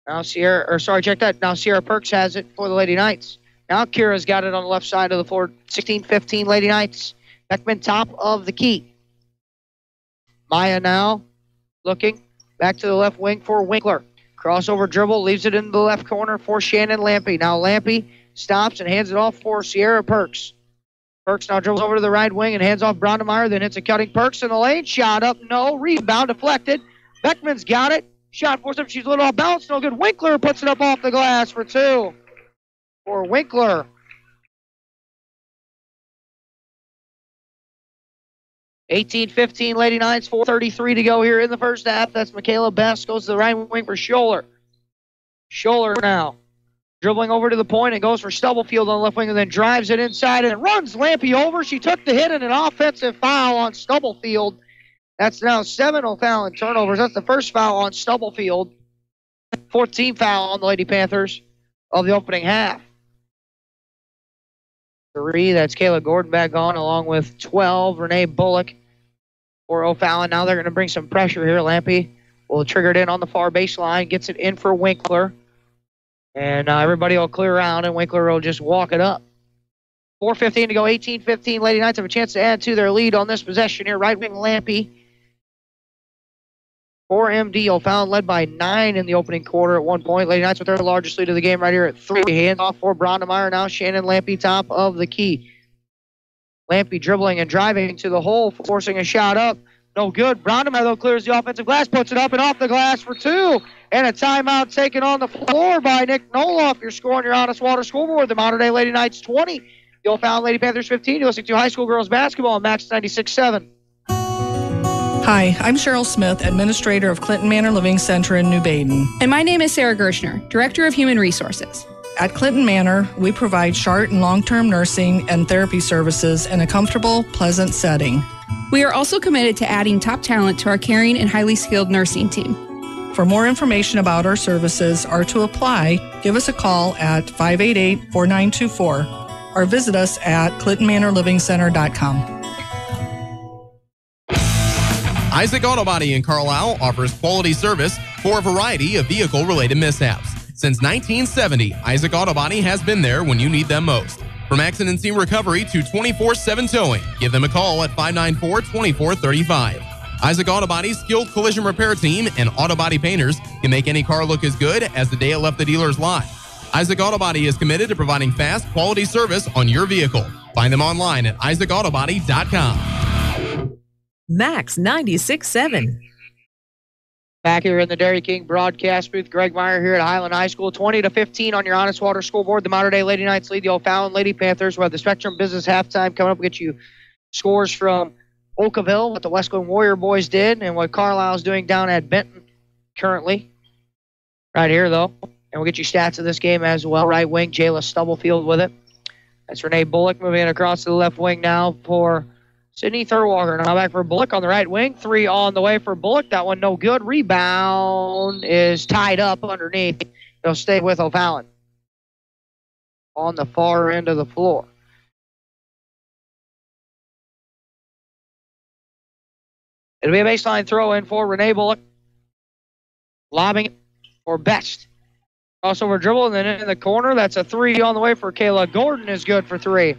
Speaker 2: Now Now Sierra Perks has it for the Lady Knights. Now Kira's got it on the left side of the floor. 16-15 Lady Knights. Beckman top of the key. Maya now looking back to the left wing for Winkler. Crossover dribble, leaves it in the left corner for Shannon Lampy. Now Lampy stops and hands it off for Sierra Perks. Perks now dribbles over to the right wing and hands off Braunemeyer, then hits a cutting Perks in the lane. Shot up, no. Rebound deflected. Beckman's got it. Shot forced up, she's a little off balance, no good. Winkler puts it up off the glass for two for Winkler. 18-15 Lady Knights, 4:33 to go here in the first half. That's Michaela Best, goes to the right wing for Scholler. Scholler now dribbling over to the point and goes for Stubblefield on the left wing and then drives it inside and runs Lampy over. She took the hit and an offensive foul on Stubblefield. That's now 7 O'Fallon turnovers. That's the first foul on Stubblefield. 14th foul on the Lady Panthers of the opening half. 3, that's Kayla Gordon back on, along with 12, Renee Bullock for O'Fallon. Now they're going to bring some pressure here. Lampy will trigger it in on the far baseline, gets it in for Winkler. And everybody will clear around, and Winkler will just walk it up. 4:15 to go, 18-15. Lady Knights have a chance to add to their lead on this possession here. Right wing Lampy. For MD, O'Fallon led by 9 in the opening quarter at one point. Lady Knights with their largest lead of the game right here at 3. Hands off for Braunemeyer. Now Shannon Lampy top of the key. Lampy dribbling and driving to the hole, forcing a shot up. No good. Braunemeyer, though, clears the offensive glass, puts it up and off the glass for 2. And a timeout taken on the floor by Nick Noloff. Your score on your Honest Water scoreboard. The Mater Dei Lady Knights 20. The O'Fallon Lady Panthers 15. You're listening to high school girls basketball on Max 96.7.
Speaker 11: Hi, I'm Cheryl Smith, Administrator of Clinton Manor Living Center in New Baden.
Speaker 12: And my name is Sarah Gershner, Director of Human Resources.
Speaker 11: At Clinton Manor, we provide short and long-term nursing and therapy services in a comfortable, pleasant setting.
Speaker 12: We are also committed to adding top talent to our caring and highly skilled nursing team.
Speaker 11: For more information about our services or to apply, give us a call at 588-4924 or visit us at ClintonManorLivingCenter.com.
Speaker 9: Isaac Auto Body in Carlisle offers quality service for a variety of vehicle-related mishaps. Since 1970, Isaac Auto Body has been there when you need them most. From accident scene recovery to 24/7 towing, give them a call at 594-2435. Isaac Auto Body's skilled collision repair team and auto body painters can make any car look as good as the day it left the dealer's lot. Isaac Auto Body is committed to providing fast, quality service on your vehicle. Find them online at isaacautobody.com.
Speaker 5: Max 96.7.
Speaker 2: Back here in the Dairy King broadcast booth, Greg Meyer here at Highland High School. 20-15 on your Honest Water scoreboard. The Mater Dei Lady Knights lead the O'Fallon Lady Panthers. We'll have the Spectrum Business halftime coming up. We'll get you scores from Oakville, what the Westland Warrior boys did, and what Carlisle's doing down at Benton currently. Right here, though. And we'll get you stats of this game as well. Right wing, Jayla Stubblefield with it. That's Renee Bullock moving it across to the left wing now for Sydney Thurwalker. Now back for Bullock on the right wing. 3 on the way for Bullock. That one no good. Rebound is tied up underneath. They'll stay with O'Fallon on the far end of the floor. It'll be a baseline throw in for Renee Bullock. Lobbing it for Best. Crossover dribble, and then in the corner. That's a 3 on the way for Kayla Gordon is good for 3.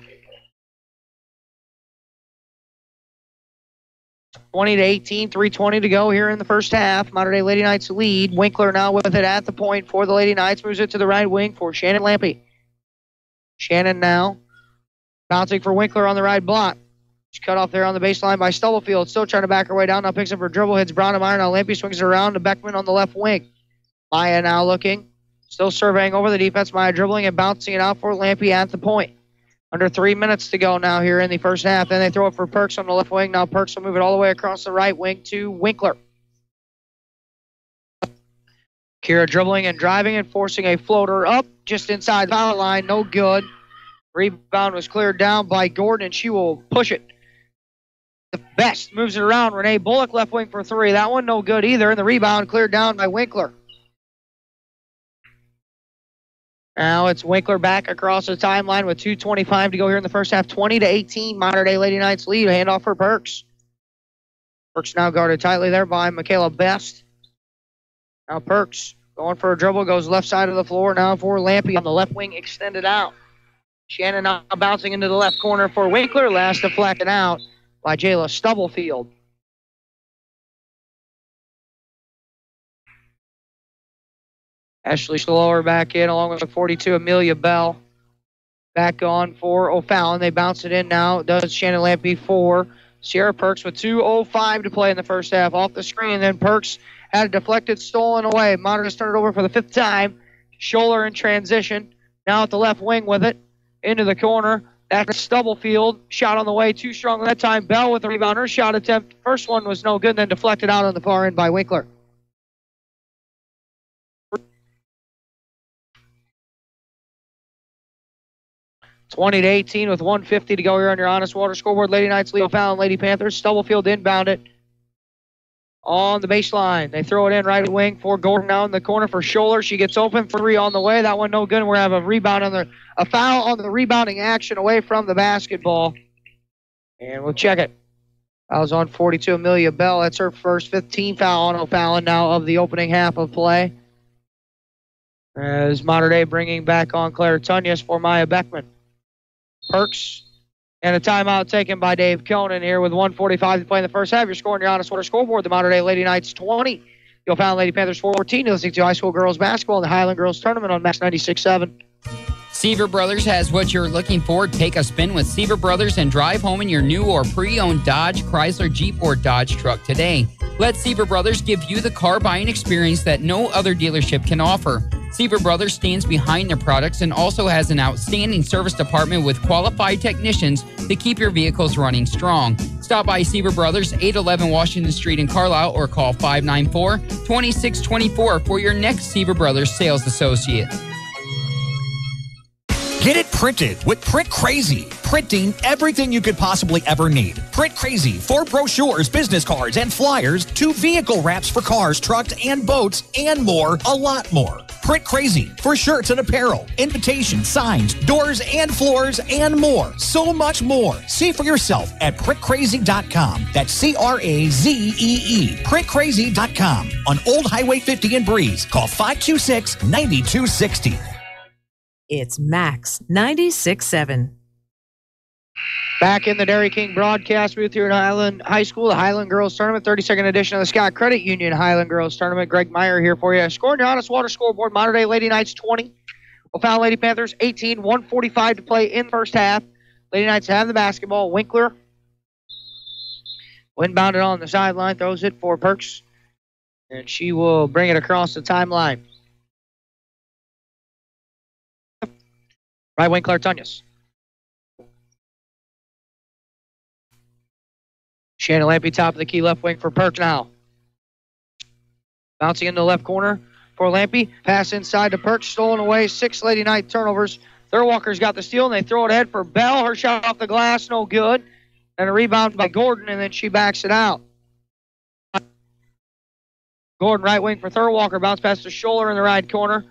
Speaker 2: 20-18, 3:20 to go here in the first half. Mater Dei Lady Knights lead. Winkler now with it at the point for the Lady Knights. Moves it to the right wing for Shannon Lampy. Shannon now bouncing for Winkler on the right block. She's cut off there on the baseline by Stubblefield. Still trying to back her way down. Now picks up her dribble, hits Brownemeyer. Now Lampy swings it around to Beckman on the left wing. Maya now looking. Still surveying over the defense. Maya dribbling and bouncing it out for Lampy at the point. Under 3 minutes to go now here in the first half. Then they throw it for Perks on the left wing. Now Perks will move it all the way across the right wing to Winkler. Kira dribbling and driving and forcing a floater up just inside the foul line. No good. Rebound was cleared down by Gordon, and she will push it. The Best moves it around. Renee Bullock left wing for 3. That one no good either. And the rebound cleared down by Winkler. Now it's Winkler back across the timeline with 2:25 to go here in the first half. 20-18, Mater Dei Lady Knights lead. Handoff for Perks. Perks now guarded tightly there by Michaela Best. Now Perks going for a dribble, goes left side of the floor now for Lampy on the left wing, extended out. Shannon now bouncing into the left corner for Winkler. Last deflected out by Jayla Stubblefield. Ashley Slower back in along with 42, Amelia Bell. Back on for O'Fallon. They bounce it in now. Does Shannon Lampy for Sierra Perks with 2:05 to play in the first half. Off the screen, then Perks had a deflected, stolen away. Mater has turned it over for the 5th time. Scholler in transition. Now at the left wing with it. Into the corner. That's Stubblefield. Shot on the way. Too strong that time. Bell with the rebound. Her shot attempt. First one was no good. Then deflected out on the far end by Winkler. (20-18) with 1:50 to go here on your Honest Water scoreboard. Lady Knights lead O'Fallon. Lady Panthers. Stubblefield inbound it on the baseline. They throw it in right wing for Gordon now in the corner for Scholler. She gets open for 3 on the way. That one no good. And we're going to have a rebound on a foul on the rebounding action away from the basketball. And we'll check it. Foul's on 42, Amelia Bell. That's her first 15 foul on O'Fallon now of the opening half of play. As Mater Dei bringing back on Claire Tunyas for Maya Beckman. Perks and a timeout taken by Dave Conan here with 1:45 to play in the first half. You're scoring your Honest Water scoreboard. The Mater Dei Lady Knights 20. The O'Fallon Lady Panthers 14. You're listening to high school girls basketball in the Highland Girls Tournament on Max 96.7.
Speaker 13: Seaver Brothers has what you're looking for. Take a spin with Seaver Brothers and drive home in your new or pre-owned Dodge, Chrysler, Jeep, or Dodge truck today. Let Seaver Brothers give you the car buying experience that no other dealership can offer. Seaver Brothers stands behind their products and also has an outstanding service department with qualified technicians to keep your vehicles running strong. Stop by Seaver Brothers, 811 Washington Street in Carlisle, or call 594-2624 for your next Seaver Brothers sales associate.
Speaker 1: Get it printed with Print Crazy. Printing everything you could possibly ever need. Print Crazy for brochures, business cards, and flyers to vehicle wraps for cars, trucks, and boats, and more, a lot more. Print Crazy for shirts and apparel, invitations, signs, doors and floors, and more. So much more. See for yourself at printcrazy.com. That's CRAZEE. Printcrazy.com on Old Highway 50 in Breeze. Call 526-9260.
Speaker 5: It's Max 96.7.
Speaker 2: Back in the Dairy King broadcast booth here at Highland High School, the Highland Girls Tournament, 32nd edition of the Scott Credit Union Highland Girls Tournament. Greg Meyer here for you. Scoring your Honest Water scoreboard, Mater Dei Lady Knights 20. O'Fallon Lady Panthers 18, 1:45 to play in the first half. Lady Knights have the basketball. Winkler windbounded on the sideline, throws it for Perks, and she will bring it across the timeline. Right wing, Claire Tunyas. Shannon Lampy, top of the key, left wing for Perk now. Bouncing into the left corner for Lampy. Pass inside to Perk, stolen away. 6 Lady Knight turnovers. Third Walker's got the steal, and they throw it ahead for Bell. Her shot off the glass, no good. And a rebound by Gordon, and then she backs it out. Gordon, right wing for Third Walker. Bounce pass to Scholler in the right corner.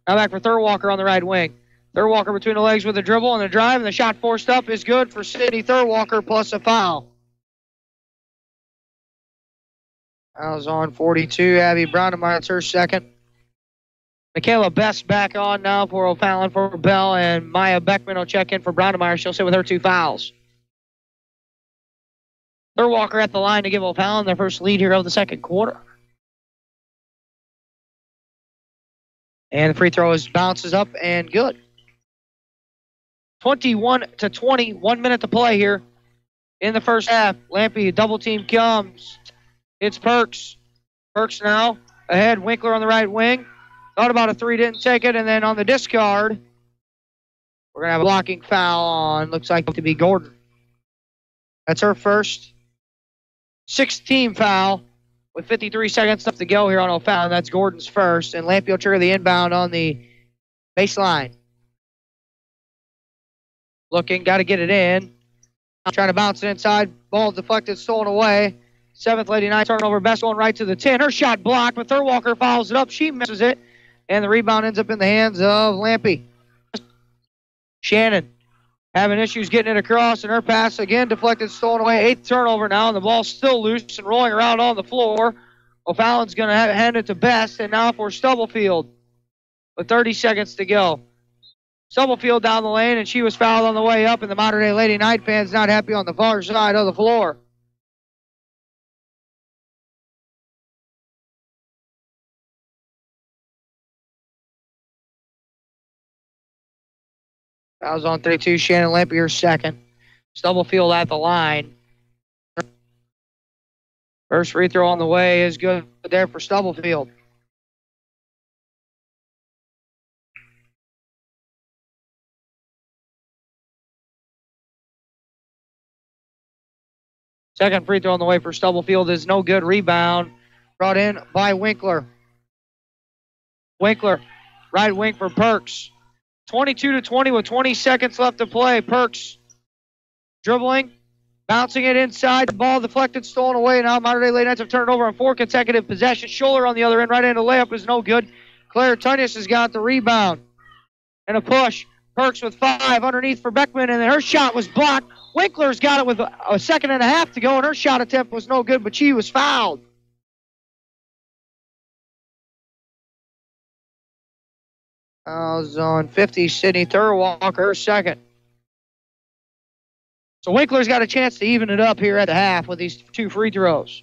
Speaker 2: Now back for Third Walker on the right wing. Third Walker between the legs with a dribble and a drive, and the shot forced up is good for Sydney Third Walker plus a foul. Fouls on 42. Abby Brownemeyer, it's her second. Michaela Best back on now for O'Fallon for Bell, and Maya Beckman will check in for Brownemeyer. She'll sit with her 2 fouls. Third Walker at the line to give O'Fallon their first lead here of the second quarter. And the free throw bounces up and good. 21-20, 1 minute to play here in the first half. Lampy, double team comes. It's Perks. Perks now ahead. Winkler on the right wing. Thought about a 3, didn't take it. And then on the discard, we're going to have a blocking foul on, looks like to be Gordon. That's her first 6th-team foul with 53 seconds left to go here on O'Fallon. That's Gordon's first. And Lampy will trigger the inbound on the baseline. Looking, got to get it in. Trying to bounce it inside. Ball deflected, stolen away. 7th Lady Knight turnover. Best going right to the 10. Her shot blocked, but Third Walker follows it up. She misses it. And the rebound ends up in the hands of Lampy. Shannon having issues getting it across, and her pass again deflected, stolen away. 8th turnover now, and the ball's still loose and rolling around on the floor. O'Fallon's going to hand it to Best, and now for Stubblefield with 30 seconds to go. Stubblefield down the lane, and she was fouled on the way up, and the Mater Dei Lady Knight fans not happy on the far side of the floor. Fouls on 32. Shannon Lampier second. Stubblefield at the line. First free throw on the way is good there for Stubblefield. Second free throw on the way for Stubblefield is no good. Rebound brought in by Winkler. Winkler, right wing for Perks. 22-20 with 20 seconds left to play. Perks dribbling, bouncing it inside. The ball deflected, stolen away. Now Mater Dei Lady Knights have turned it over on 4 consecutive possessions. Scholler on the other end, right end of layup is no good. Claire Tunyas has got the rebound. And a push. Perks with 5 underneath for Beckman, and her shot was blocked. Winkler's got it with a second and a half to go, and her shot attempt was no good, but she was fouled. Fouls on 50, Sydney Thurwalker, her second. So Winkler's got a chance to even it up here at the half with these 2 free throws.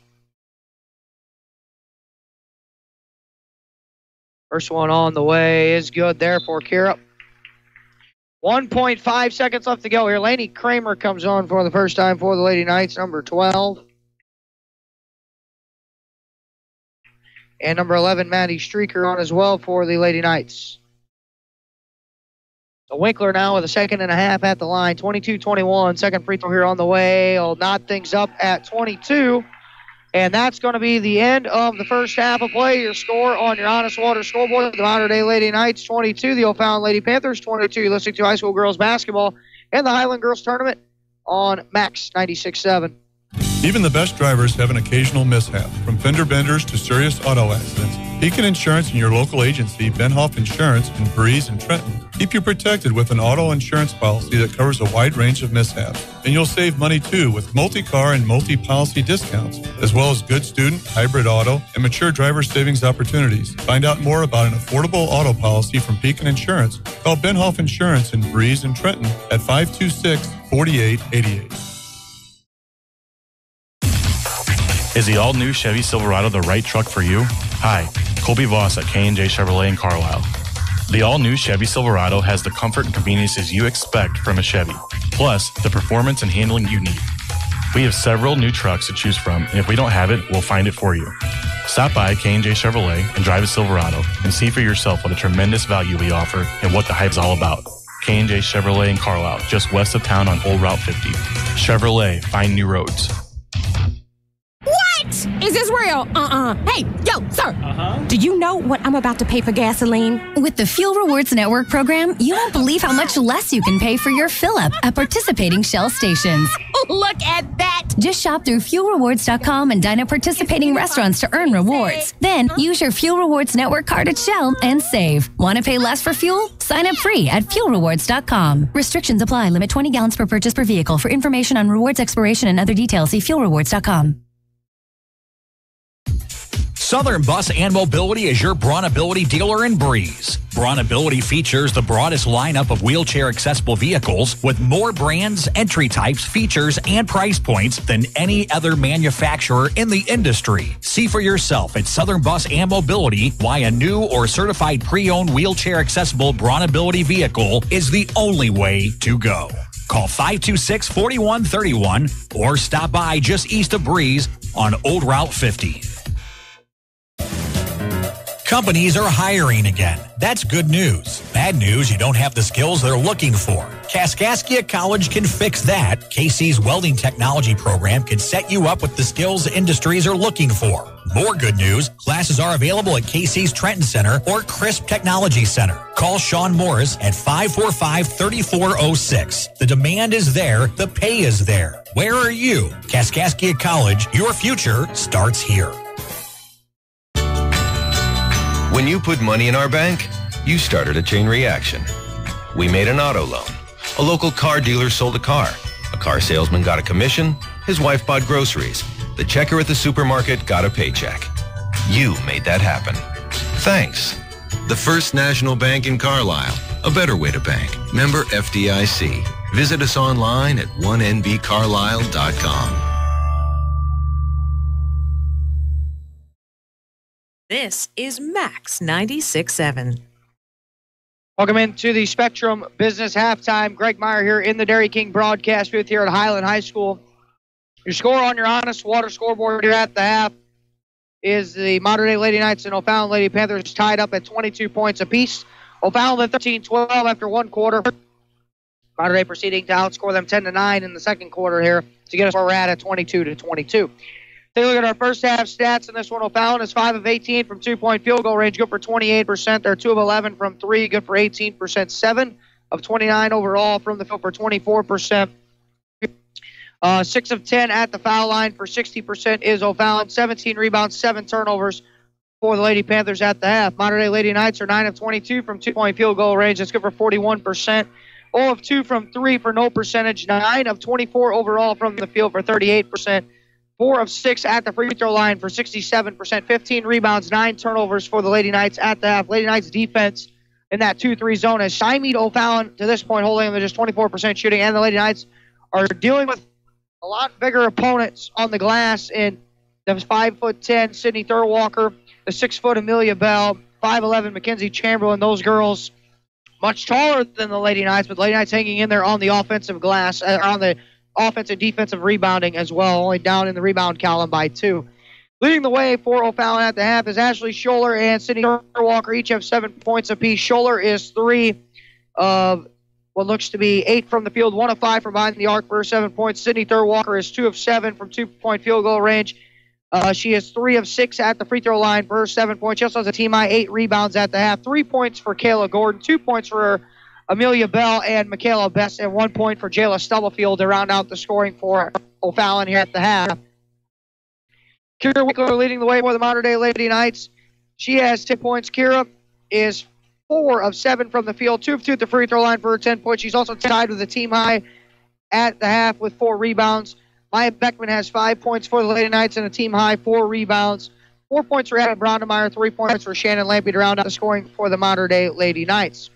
Speaker 2: First one on the way is good there for Kira. 1.5 seconds left to go here. Lainey Kramer comes on for the first time for the Lady Knights, number 12. And number 11, Maddie Streaker on as well for the Lady Knights. So Winkler now with a second and a half at the line. 22-21. Second free throw here on the way. Will knot things up at 22. And that's going to be the end of the first half of play. Your score on your Honest Water scoreboard. The Mater Dei Lady Knights 22. The O'Fallon Lady Panthers 22. You're listening to high school girls basketball and the Highland Girls Tournament on Max 96.7.
Speaker 14: Even the best drivers have an occasional mishap, from fender benders to serious auto accidents. Beacon Insurance and your local agency, Benhoff Insurance in Breeze and Trenton, keep you protected with an auto insurance policy that covers a wide range of mishaps. And you'll save money too with multi-car and multi-policy discounts, as well as good student, hybrid auto, and mature driver savings opportunities. Find out more about an affordable auto policy from Beacon Insurance. Call Benhoff Insurance in Breeze and Trenton at 526-4888.
Speaker 15: Is the all-new Chevy Silverado the right truck for you? Hi, Colby Voss at K&J Chevrolet in Carlisle. The all-new Chevy Silverado has the comfort and conveniences you expect from a Chevy, plus the performance and handling you need. We have several new trucks to choose from, and if we don't have it, we'll find it for you. Stop by K&J Chevrolet and drive a Silverado and see for yourself what a tremendous value we offer and what the hype's all about. K&J Chevrolet in Carlisle, just west of town on Old Route 50. Chevrolet, find new roads.
Speaker 16: Is this real? Hey, yo, sir. Do you know what I'm about to pay for gasoline?
Speaker 17: With the Fuel Rewards Network program, you won't believe how much less you can pay for your fill-up at participating Shell stations.
Speaker 16: Look at that.
Speaker 17: Just shop through fuelrewards.com and dine at participating restaurants to earn rewards. Then use your Fuel Rewards Network card at Shell and save. Want to pay less for fuel? Sign up free at fuelrewards.com. Restrictions apply. Limit 20 gallons per purchase per vehicle. For information on rewards expiration and other details, see fuelrewards.com.
Speaker 1: Southern Bus and Mobility is your Brawnability dealer in Breeze. Brawnability features the broadest lineup of wheelchair-accessible vehicles with more brands, entry types, features, and price points than any other manufacturer in the industry. See for yourself at Southern Bus and Mobility why a new or certified pre-owned wheelchair-accessible Brawnability vehicle is the only way to go. Call 526-4131 or stop by just east of Breeze on Old Route 50. Companies are hiring again. That's good news. Bad news, you don't have the skills they're looking for. Kaskaskia College can fix that. KC's welding technology program can set you up with the skills industries are looking for. More good news, classes are available at KC's Trenton Center or Crisp Technology Center. Call Sean Morris at 545-3406. The demand is there, the pay is there. Where are you? Kaskaskia College, your future starts here.
Speaker 18: When you put money in our bank, you started a chain reaction. We made an auto loan. A local car dealer sold a car. A car salesman got a commission. His wife bought groceries. The checker at the supermarket got a paycheck. You made that happen. Thanks. The First National Bank in Carlisle. A better way to bank. Member FDIC. Visit us online at 1nbcarlisle.com.
Speaker 5: This is Max 96.7.
Speaker 2: Welcome into the Spectrum Business Halftime. Greg Meyer here in the Dairy King broadcast booth here at Highland High School. Your score on your Honest Water scoreboard here at the half is the Mater Dei Lady Knights and O'Fallon Lady Panthers tied up at 22 points apiece. O'Fallon 13-12 after one quarter. Mater Dei proceeding to outscore them 10-9 in the second quarter here to get us where we're at 22-22. Take a look at our first half stats in this one. O'Fallon is 5 of 18 from two-point field goal range, good for 28%. They're 2 of 11 from three, good for 18%. 7 of 29 overall from the field for 24%. 6 of 10 at the foul line for 60% is O'Fallon. 17 rebounds, 7 turnovers for the Lady Panthers at the half. Mater Dei Lady Knights are 9 of 22 from two-point field goal range. That's good for 41%. 0 of 2 from three for no percentage. 9 of 24 overall from the field for 38%. 4 of 6 at the free throw line for 67%. 15 rebounds, 9 turnovers for the Lady Knights at the half. Lady Knights defense in that 2-3 zone has stymied O'Fallon to this point, holding them to just 24% shooting. And the Lady Knights are dealing with a lot bigger opponents on the glass in the 5'10" Sydney Thurwalker, the 6' Amelia Bell, 5'11" Mackenzie Chamberlain. Those girls much taller than the Lady Knights, but the Lady Knights hanging in there on the offensive glass, on the offensive defensive rebounding as well, only down in the rebound column by 2. Leading the way for O'Fallon at the half is Ashley Scholler and Sydney Thurwalker. Each have 7 points apiece. Scholler is 3 of what looks to be 8 from the field, 1 of 5 from behind the arc for 7 points. Sydney Thurwalker is 2 of 7 from two-point field goal range. She is 3 of 6 at the free throw line for 7 points. She also has a team high 8 rebounds at the half. 3 points for Kayla Gordon, 2 points for Amelia Bell and Michaela Best, and 1 point for Jayla Stubblefield to round out the scoring for O'Fallon here at the half. Kira Wickler leading the way for the Mater Dei Lady Knights. She has 10 points. Kira is 4 of 7 from the field, 2 of 2 at the free throw line for her 10 points. She's also tied with the team high at the half with 4 rebounds. Maya Beckman has 5 points for the Lady Knights and a team high 4 rebounds. 4 points for Adam Brondemeyer, 3 points for Shannon Lampy to round out the scoring for the Mater Dei Lady Knights.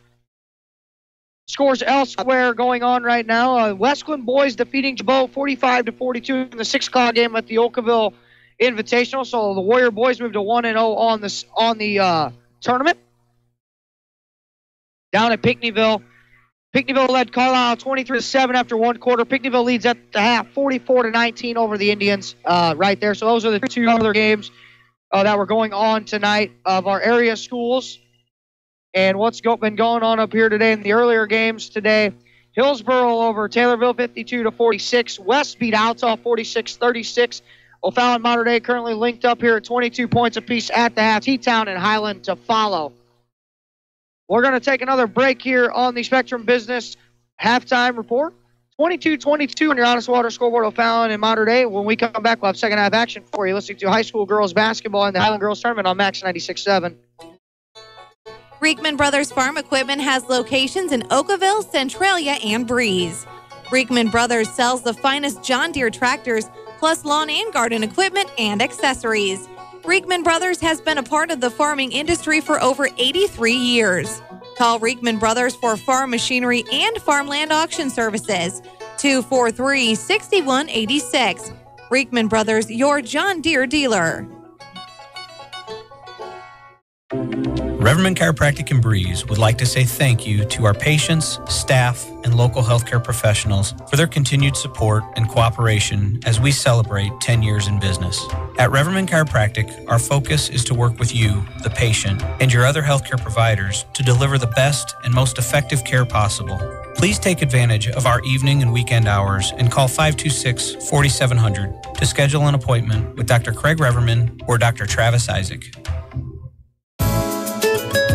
Speaker 2: Scores elsewhere going on right now. Westland boys defeating Jabot 45-42 in the 6 o'clock game at the Oakville Invitational. So the Warrior boys moved to 1-0 on the tournament. Down at Pinckneyville. Pinckneyville led Carlisle 23-7 after one quarter. Pinckneyville leads at the half 44-19 over the Indians right there. So those are the 2 other games that were going on tonight of our area schools. And what's been going on up here today in the earlier games today, Hillsboro over Taylorville 52-46. West beat Alta 46-36. O'Fallon Mater Dei currently linked up here at 22 points apiece at the half. T-Town and Highland to follow. We're going to take another break here on the Spectrum Business halftime report. 22-22 on your Honest Water scoreboard, O'Fallon and Mater Dei. When we come back, we'll have second half action for you. Listening to high school girls basketball in the Highland Girls Tournament on Max 96.7.
Speaker 19: Reekman Brothers Farm Equipment has locations in Oakville, Centralia, and Breeze. Reekman Brothers sells the finest John Deere tractors, plus lawn and garden equipment and accessories. Reekman Brothers has been a part of the farming industry for over 83 years. Call Reekman Brothers for farm machinery and farmland auction services. 243-6186. Reekman Brothers, your John Deere dealer.
Speaker 20: Reverman Chiropractic in Breeze would like to say thank you to our patients, staff, and local healthcare professionals for their continued support and cooperation as we celebrate 10 years in business. At Reverman Chiropractic, our focus is to work with you, the patient, and your other healthcare providers to deliver the best and most effective care possible. Please take advantage of our evening and weekend hours and call 526-4700 to schedule an appointment with Dr. Craig Reverman or Dr. Travis Isaac.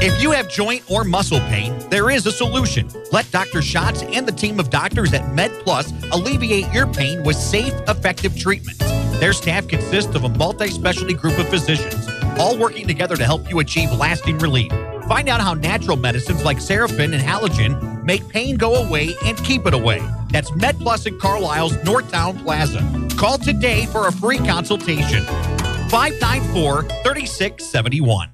Speaker 1: If you have joint or muscle pain, there is a solution. Let Dr. Schatz and the team of doctors at MedPlus alleviate your pain with safe, effective treatments. Their staff consists of a multi-specialty group of physicians, all working together to help you achieve lasting relief. Find out how natural medicines like Seraphin and Halogen make pain go away and keep it away. That's MedPlus in Carlisle's Northtown Plaza. Call today for a free consultation. 594-3671.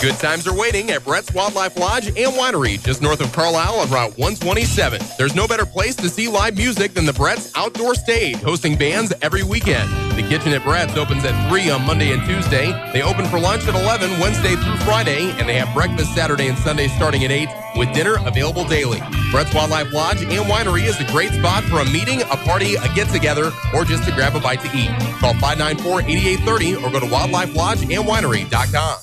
Speaker 9: Good times are waiting at Brett's Wildlife Lodge and Winery, just north of Carlisle on Route 127. There's no better place to see live music than the Brett's Outdoor Stage, hosting bands every weekend. The kitchen at Brett's opens at 3 on Monday and Tuesday. They open for lunch at 11 Wednesday through Friday, and they have breakfast Saturday and Sunday starting at 8, with dinner available daily. Brett's Wildlife Lodge and Winery is a great spot for a meeting, a party, a get-together, or just to grab a bite to eat. Call 594-8830 or go to wildlifelodgeandwinery.com.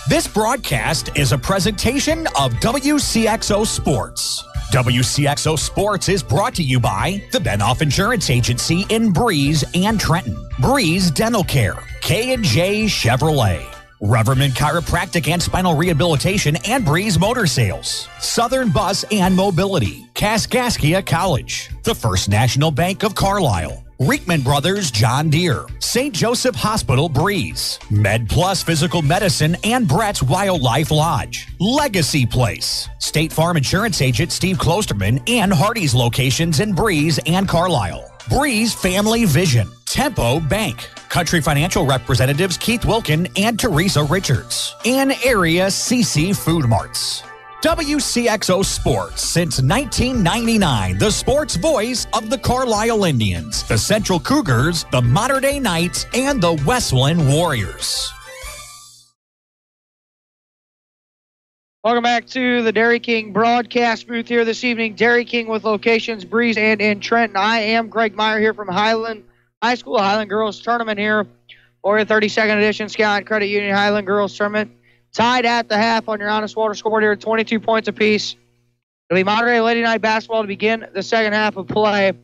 Speaker 1: This broadcast is a presentation of WCXO Sports. WCXO Sports is brought to you by the Benhoff Insurance Agency in Breeze and Trenton, Breeze Dental Care, K&J Chevrolet, Reverman Chiropractic and Spinal Rehabilitation and Breeze Motor Sales, Southern Bus and Mobility, Kaskaskia College, the First National Bank of Carlisle, Reekman Brothers John Deere, St. Joseph Hospital Breeze, MedPlus Physical Medicine and Brett's Wildlife Lodge, Legacy Place, State Farm Insurance Agent Steve Klosterman and Hardy's locations in Breeze and Carlisle, Breeze Family Vision, Tempo Bank, Country Financial Representatives Keith Wilkin and Teresa Richards, and Area CC Food Marts. WCXO Sports since 1999, the sports voice of the Carlisle Indians, the Central Cougars, the Mater Dei Knights, and the Westland Warriors.
Speaker 2: Welcome back to the Dairy King broadcast booth here this evening. Dairy King with locations Breeze and in Trenton. I am Greg Meyer here from Highland High School Highland Girls Tournament here for the 32nd edition Sky Credit Union Highland Girls Tournament. Tied at the half on your Honest Water scoreboard here, 22 points apiece. It'll be Mater Dei Lady Night basketball to begin the second half of play as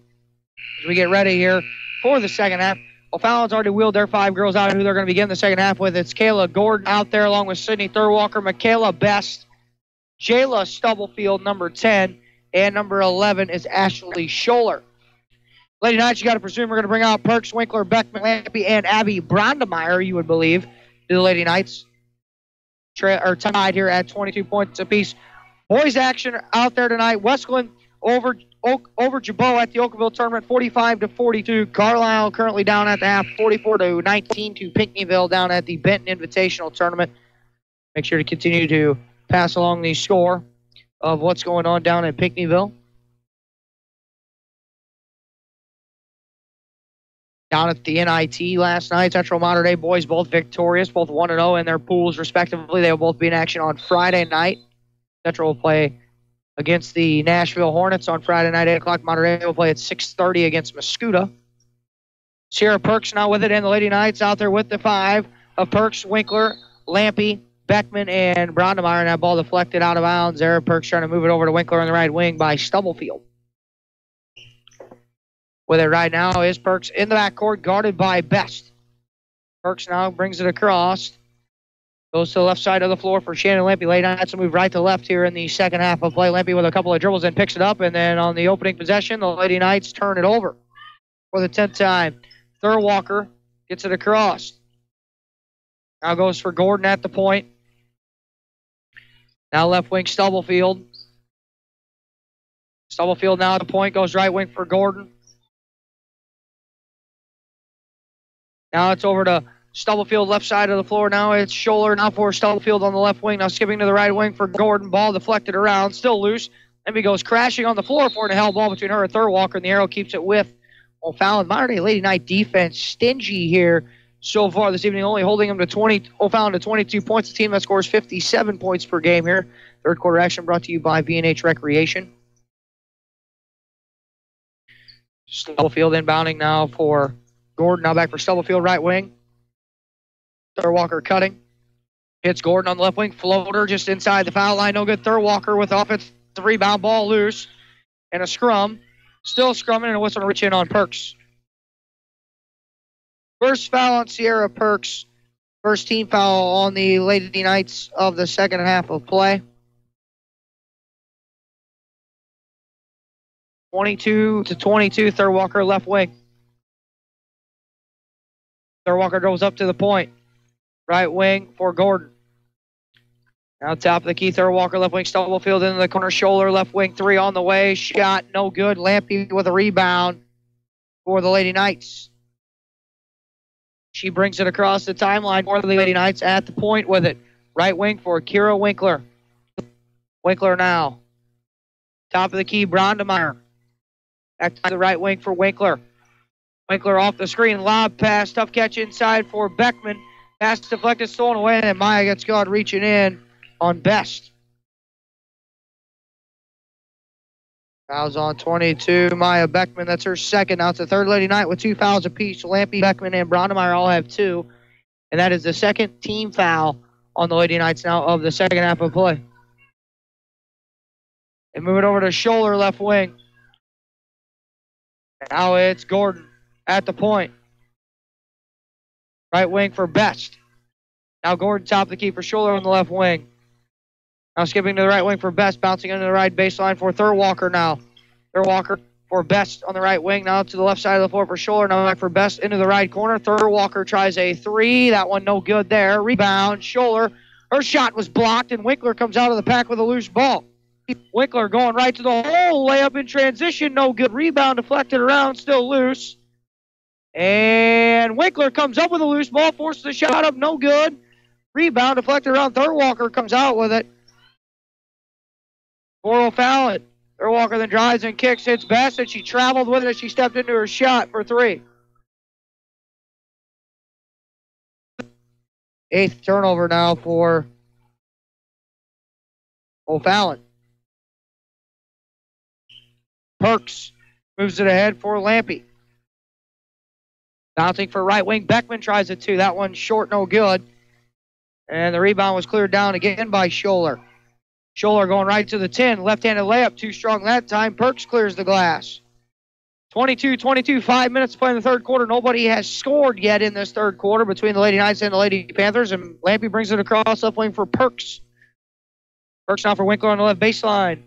Speaker 2: we get ready here for the second half. O'Fallon's already wheeled their 5 girls out who they're going to begin the second half with. It's Kayla Gordon out there along with Sydney Thurwalker, Michaela Best, Jayla Stubblefield, number 10, and number 11 is Ashley Scholler. Lady Knights, you got to presume we're going to bring out Perks, Winkler, Beckman, Lampy, and Abby Brondemeyer, you would believe, to the Lady Knights. Tied here at 22 points apiece. Boys action out there tonight. Westland over Jabot at the Oakville tournament, 45-42. Carlisle currently down at the half, 44-19 to Pinckneyville down at the Benton Invitational tournament. Make sure to continue to pass along the score of what's going on down at Pinckneyville. Down at the NIT last night, Central Mater Dei boys both victorious, both 1-0 in their pools respectively. They will both be in action on Friday night. Central will play against the Nashville Hornets on Friday night, 8 o'clock. Mater Dei will play at 6:30 against Mascoutah. Sierra Perks now with it, and the Lady Knights out there with the 5 of Perks, Winkler, Lampy, Beckman, and Brondemeyer. And that ball deflected out of bounds. Sierra Perks trying to move it over to Winkler on the right wing by Stubblefield. With it right now is Perks in the backcourt, guarded by Best. Perks now brings it across. Goes to the left side of the floor for Shannon Lampy. Lady Knights will move right to left here in the second half of play. Lampy with a couple of dribbles and picks it up. And then on the opening possession, the Lady Knights turn it over for the 10th time. Thurwalker gets it across. Now goes for Gordon at the point. Now left wing Stubblefield. Stubblefield now at the point, goes right wing for Gordon. Now it's over to Stubblefield, left side of the floor. Now it's Scholler now for Stubblefield on the left wing. Now skipping to the right wing for Gordon. Ball deflected around, still loose. Lampy goes crashing on the floor for it. A held ball between her and Thurwalker, and the arrow keeps it with O'Fallon. Modern Day Lady Knight defense stingy here so far this evening, only holding them to O'Fallon to 22 points. A team that scores 57 points per game here. Third quarter action brought to you by B&H Recreation. Stubblefield inbounding now for Gordon. Now back for Stubblefield, right wing. Thurwalker cutting. Hits Gordon on the left wing. Floater just inside the foul line. No good. Thurwalker with offensive rebound. Ball loose. And a scrum. Still scrumming and a whistle to reach in on Perks. First foul on Sierra Perks. First team foul on the Lady Knights of the second half of play. 22-22, Thurwalker left wing. Thurwalker goes up to the point. Right wing for Gordon. Now top of the key, Thurwalker left wing, Stubblefield into the corner, Scholler left wing, three on the way, shot no good. Lampy with a rebound for the Lady Knights. She brings it across the timeline for the Lady Knights at the point with it. Right wing for Kira Winkler. Winkler now. Top of the key, Brondemeyer. Back to the right wing for Winkler. Winkler off the screen, lob pass, tough catch inside for Beckman. Pass deflected, stolen away, and then Maya gets caught reaching in on Best. Fouls on 22, Maya Beckman. That's her second. Now it's the third Lady Knight with two fouls apiece. Lampy, Beckman, and Brondemeyer all have two. And that is the second team foul on the Lady Knights now of the second half of play. And move it over to Scholler, left wing. And now it's Gordon at the point. Right wing for Best. Now Gordon top of the key for Scholler on the left wing. Now skipping to the right wing for Best. Bouncing into the right baseline for Thurwalker now. Thurwalker for Best on the right wing. Now to the left side of the floor for Scholler. Now back for Best into the right corner. Thurwalker tries a three. That one no good there. Rebound. Scholler. Her shot was blocked, and Winkler comes out of the pack with a loose ball. Winkler going right to the hole. Layup in transition. No good. Rebound deflected around. Still loose. And Winkler comes up with a loose ball. Forces the shot up. No good. Rebound deflected around. Thurwalker comes out with it. For O'Fallon. Thurwalker then drives and kicks. Hits Best, and she traveled with it as she stepped into her shot for three. Eighth turnover now for O'Fallon. Perks moves it ahead for Lampy. Bouncing for right wing. Beckman tries it too. That one short, no good. And the rebound was cleared down again by Scholler. Scholler going right to the 10. Left-handed layup, too strong that time. Perks clears the glass. 22-22, 5 minutes to play in the third quarter. Nobody has scored yet in this third quarter between the Lady Knights and the Lady Panthers. And Lampy brings it across left wing for Perks. Perks now for Winkler on the left baseline.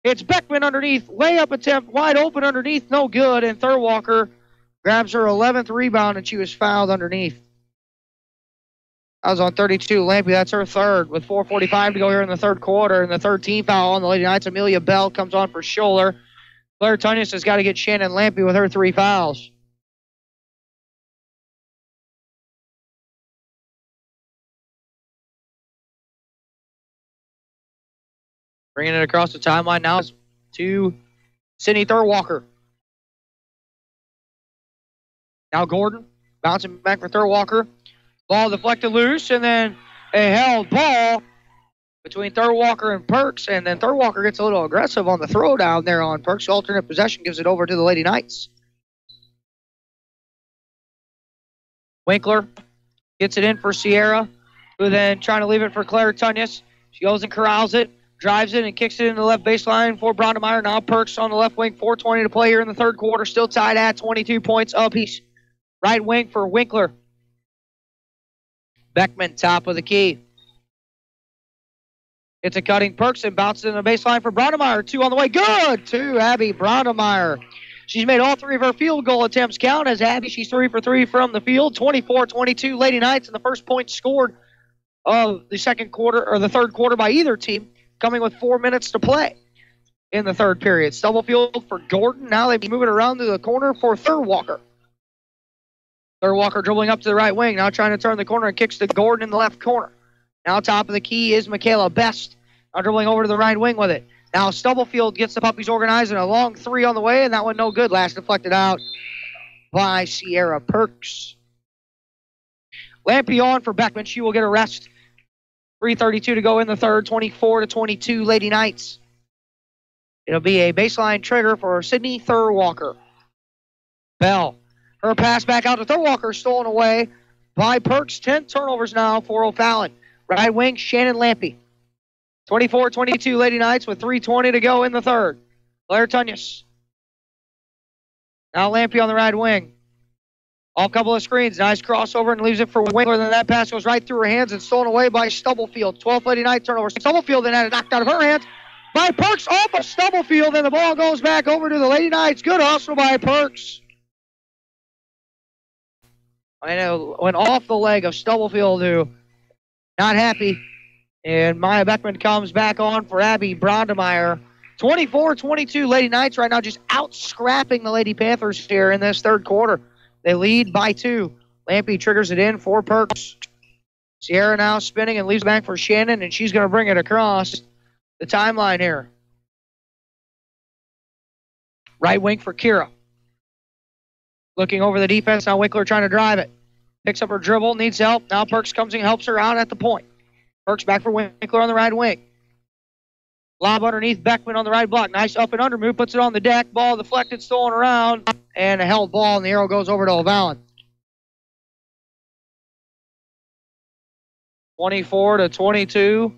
Speaker 2: It's Beckman underneath. Layup attempt wide open underneath. No good. And Thurwalker grabs her 11th rebound, and she was fouled underneath. That was on 32. Lampy, that's her third with 4:45 to go here in the third quarter. And the third team foul on the Lady Knights. Amelia Bell comes on for Scholler. Claire Tunyas has got to get Shannon Lampy with her three fouls. Bringing it across the timeline now is to Sydney Thurwalker. Now Gordon bouncing back for Thurwalker. Ball deflected loose, and then a held ball between Thurwalker and Perks, and then Thurwalker gets a little aggressive on the throw down there on Perks. Alternate possession gives it over to the Lady Knights. Winkler gets it in for Sierra, who then trying to leave it for Claire Tunyas. She goes and corrals it. drives it and kicks it into the left baseline for Brondemeyer. Now Perks on the left wing, 4:20 to play here in the third quarter. Still tied at 22 points apiece. Right wing for Winkler. Beckman, top of the key. It's a cutting Perks and bounces in the baseline for Brondemeyer. 2 on the way. Good to Abby Brondemeyer. She's made all 3 of her field goal attempts count as Abby. She's 3 for 3 from the field. 24-22 Lady Knights, and the first point scored of the second quarter or the third quarter by either team, coming with 4 minutes to play in the third period. Stubblefield for Gordon. Now they move it around to the corner for Thurwalker. Thurwalker dribbling up to the right wing. Now trying to turn the corner and kicks to Gordon in the left corner. Now top of the key is Michaela Best. Now dribbling over to the right wing with it. Now Stubblefield gets the Puppies organized and a long 3 on the way, and that one no good. Last deflected out by Sierra Perks. Lampy on for Beckman. She will get a rest. 3:32 to go in the third. 24-22 Lady Knights. It'll be a baseline trigger for Sydney Thurwalker. Bell. Her pass back out to Thurwalker, stolen away by Perks. 10 turnovers now for O'Fallon. Right wing, Shannon Lampy. 24-22 Lady Knights with 3:20 to go in the third. Blair Tunyas. Now Lampy on the right wing. Off couple of screens. Nice crossover and leaves it for Winkler. Then that pass goes right through her hands and stolen away by Stubblefield. 12th Lady Knight turnover. Stubblefield then had it knocked out of her hands by Perks off of Stubblefield. And the ball goes back over to the Lady Knights. Good hustle by Perks. And it went off the leg of Stubblefield, who not happy. And Maya Beckman comes back on for Abby Brondemeyer. 24-22 Lady Knights right now just out-scrapping the Lady Panthers here in this third quarter. They lead by 2. Lampy triggers it in for Perks. Sierra now spinning and leaves back for Shannon, and she's going to bring it across the timeline here. Right wing for Kira. Looking over the defense, now Winkler trying to drive it. Picks up her dribble, needs help. Now Perks comes and helps her out at the point. Perks back for Winkler on the right wing. Lob underneath Beckman on the right block. Nice up and under move, puts it on the deck. Ball deflected, stolen around, and a held ball, and the arrow goes over to O'Fallon. 24-22.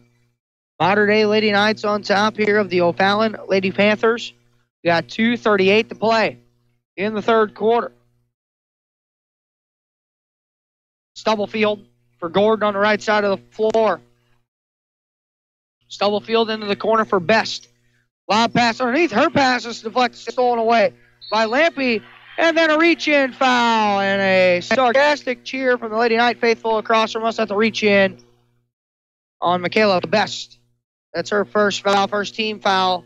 Speaker 2: Modern Day Lady Knights on top here of the O'Fallon Lady Panthers. We got 2:38 to play in the third quarter. Stubblefield for Gordon on the right side of the floor. Stubblefield into the corner for Best. Lob pass underneath. Her pass is deflected, stolen away by Lampy. And then a reach-in foul and a sarcastic cheer from the Lady Knight faithful across from us at the reach-in on Michaela Best. That's her first foul, first team foul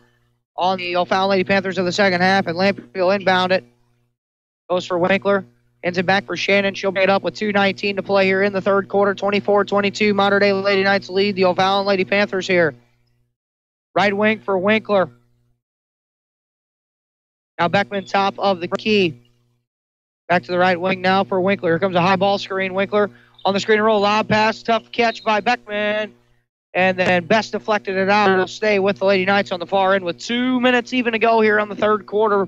Speaker 2: on the O'Fallon Lady Panthers of the second half. And Lampy will inbound it. Goes for Winkler. Ends it back for Shannon. She'll bring it up with 2:19 to play here in the third quarter. 24-22. Modern Day Lady Knights lead the O'Fallon Lady Panthers here. Right wing for Winkler. Now Beckman top of the key. Back to the right wing now for Winkler. Here comes a high ball screen. Winkler on the screen and roll. Lob pass. Tough catch by Beckman. And then Best deflected it out. It'll stay with the Lady Knights on the far end with 2 minutes even to go here on the third quarter.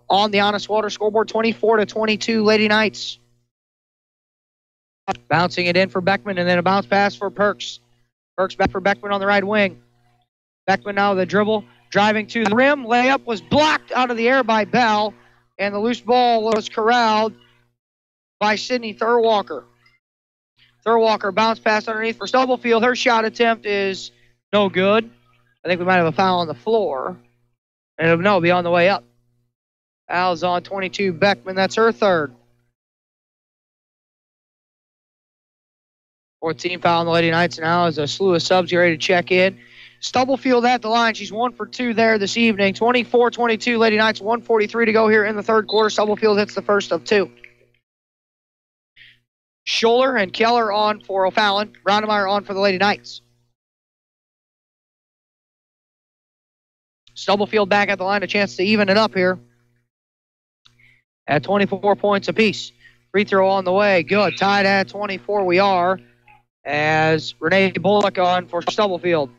Speaker 2: On the Honest Water scoreboard, 24-22 Lady Knights. Bouncing it in for Beckman, and then a bounce pass for Perks. Perks back for Beckman on the right wing. Beckman now with a dribble, driving to the rim. Layup was blocked out of the air by Bell, and the loose ball was corralled by Sydney Thurwalker. Thurwalker bounce pass underneath for Stubblefield. Her shot attempt is no good. I think we might have a foul on the floor. And it'll be on the way up. Foul's on 22 Beckman. That's her third. 14 foul on the Lady Knights now as a slew of subs get ready to check in. Stubblefield at the line. She's 1 for 2 there this evening. 24-22 Lady Knights. 1:43 to go here in the third quarter. Stubblefield hits the first of 2. Scholler and Keller on for O'Fallon. Brondemeyer on for the Lady Knights. Stubblefield back at the line. A chance to even it up here at 24 points apiece. Free throw on the way. Good. Tied at 24 we are as Renee Bullock on for Stubblefield.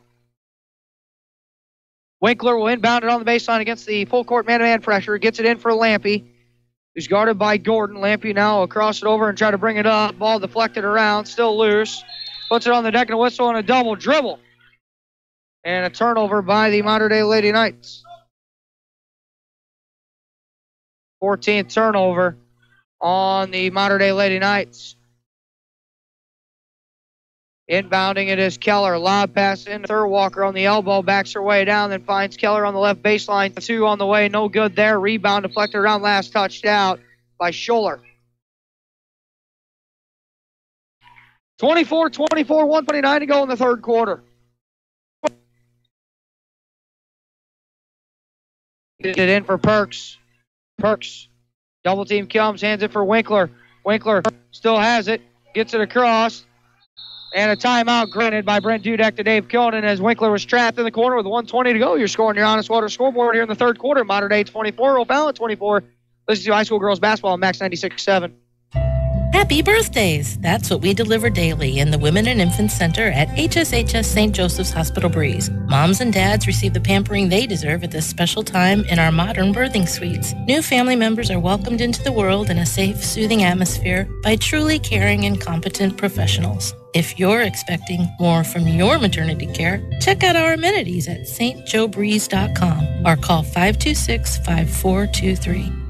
Speaker 2: Winkler will inbound it on the baseline against the full court man-to-man pressure. Gets it in for Lampy, who's guarded by Gordon. Lampy now across it over and try to bring it up. Ball deflected around. Still loose. Puts it on the deck and a whistle and a double dribble. And a turnover by the Mater Dei Lady Knights. 14th turnover on the Mater Dei Lady Knights. Inbounding it is Keller. Lob pass in. Third Walker on the elbow. Backs her way down. Then finds Keller on the left baseline. 2 on the way. No good there. Rebound deflected around. Last touched out by Scholler. 24-24. 1:29 to go in the third quarter. Get it in for Perks. Perks. Double team comes. Hands it for Winkler. Winkler still has it. Gets it across. And a timeout granted by Brent Dudek to Dave Conan as Winkler was trapped in the corner with 1:20 to go. You're scoring your Honest Water scoreboard here in the third quarter. Mater Dei 24, O'Fallon 24. Listen to high school girls basketball on Max 96.7.
Speaker 21: Happy birthdays! That's what we deliver daily in the Women and Infant Center at HSHS St. Joseph's Hospital Breeze. Moms and dads receive the pampering they deserve at this special time in our modern birthing suites. New family members are welcomed into the world in a safe, soothing atmosphere by truly caring and competent professionals. If you're expecting more from your maternity care, check out our amenities at stjoebreeze.com or call 526-5423.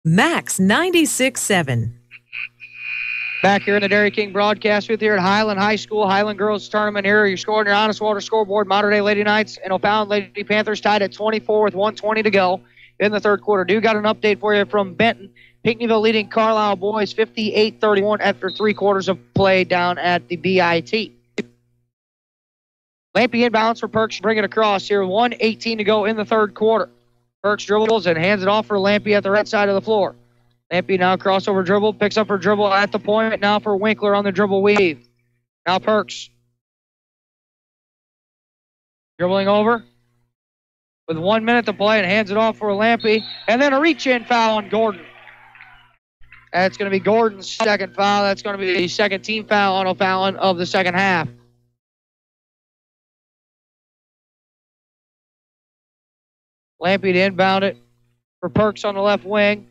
Speaker 5: Max 96.7.
Speaker 2: Back here in the Dairy King broadcast with you at Highland High School, Highland Girls Tournament here. You're scoring your Honest Water scoreboard. Mater Dei Lady Knights and O'Fallon Lady Panthers tied at 24 with 1:20 to go in the third quarter. Do got an update for you from Benton. Pinckneyville leading Carlisle boys 58-31 after 3 quarters of play down at the BIT. Lampy inbounds for Perks. Bring it across here. 1:18 to go in the third quarter. Perks dribbles and hands it off for Lampy at the right side of the floor. Lampy now crossover dribble, picks up her dribble at the point. Now for Winkler on the dribble weave. Now Perks. Dribbling over with 1 minute to play and hands it off for Lampy. And then a reach-in foul on Gordon. That's going to be Gordon's second foul. That's going to be the second team foul on O'Fallon of the second half. Lampy to inbound it for Perks on the left wing.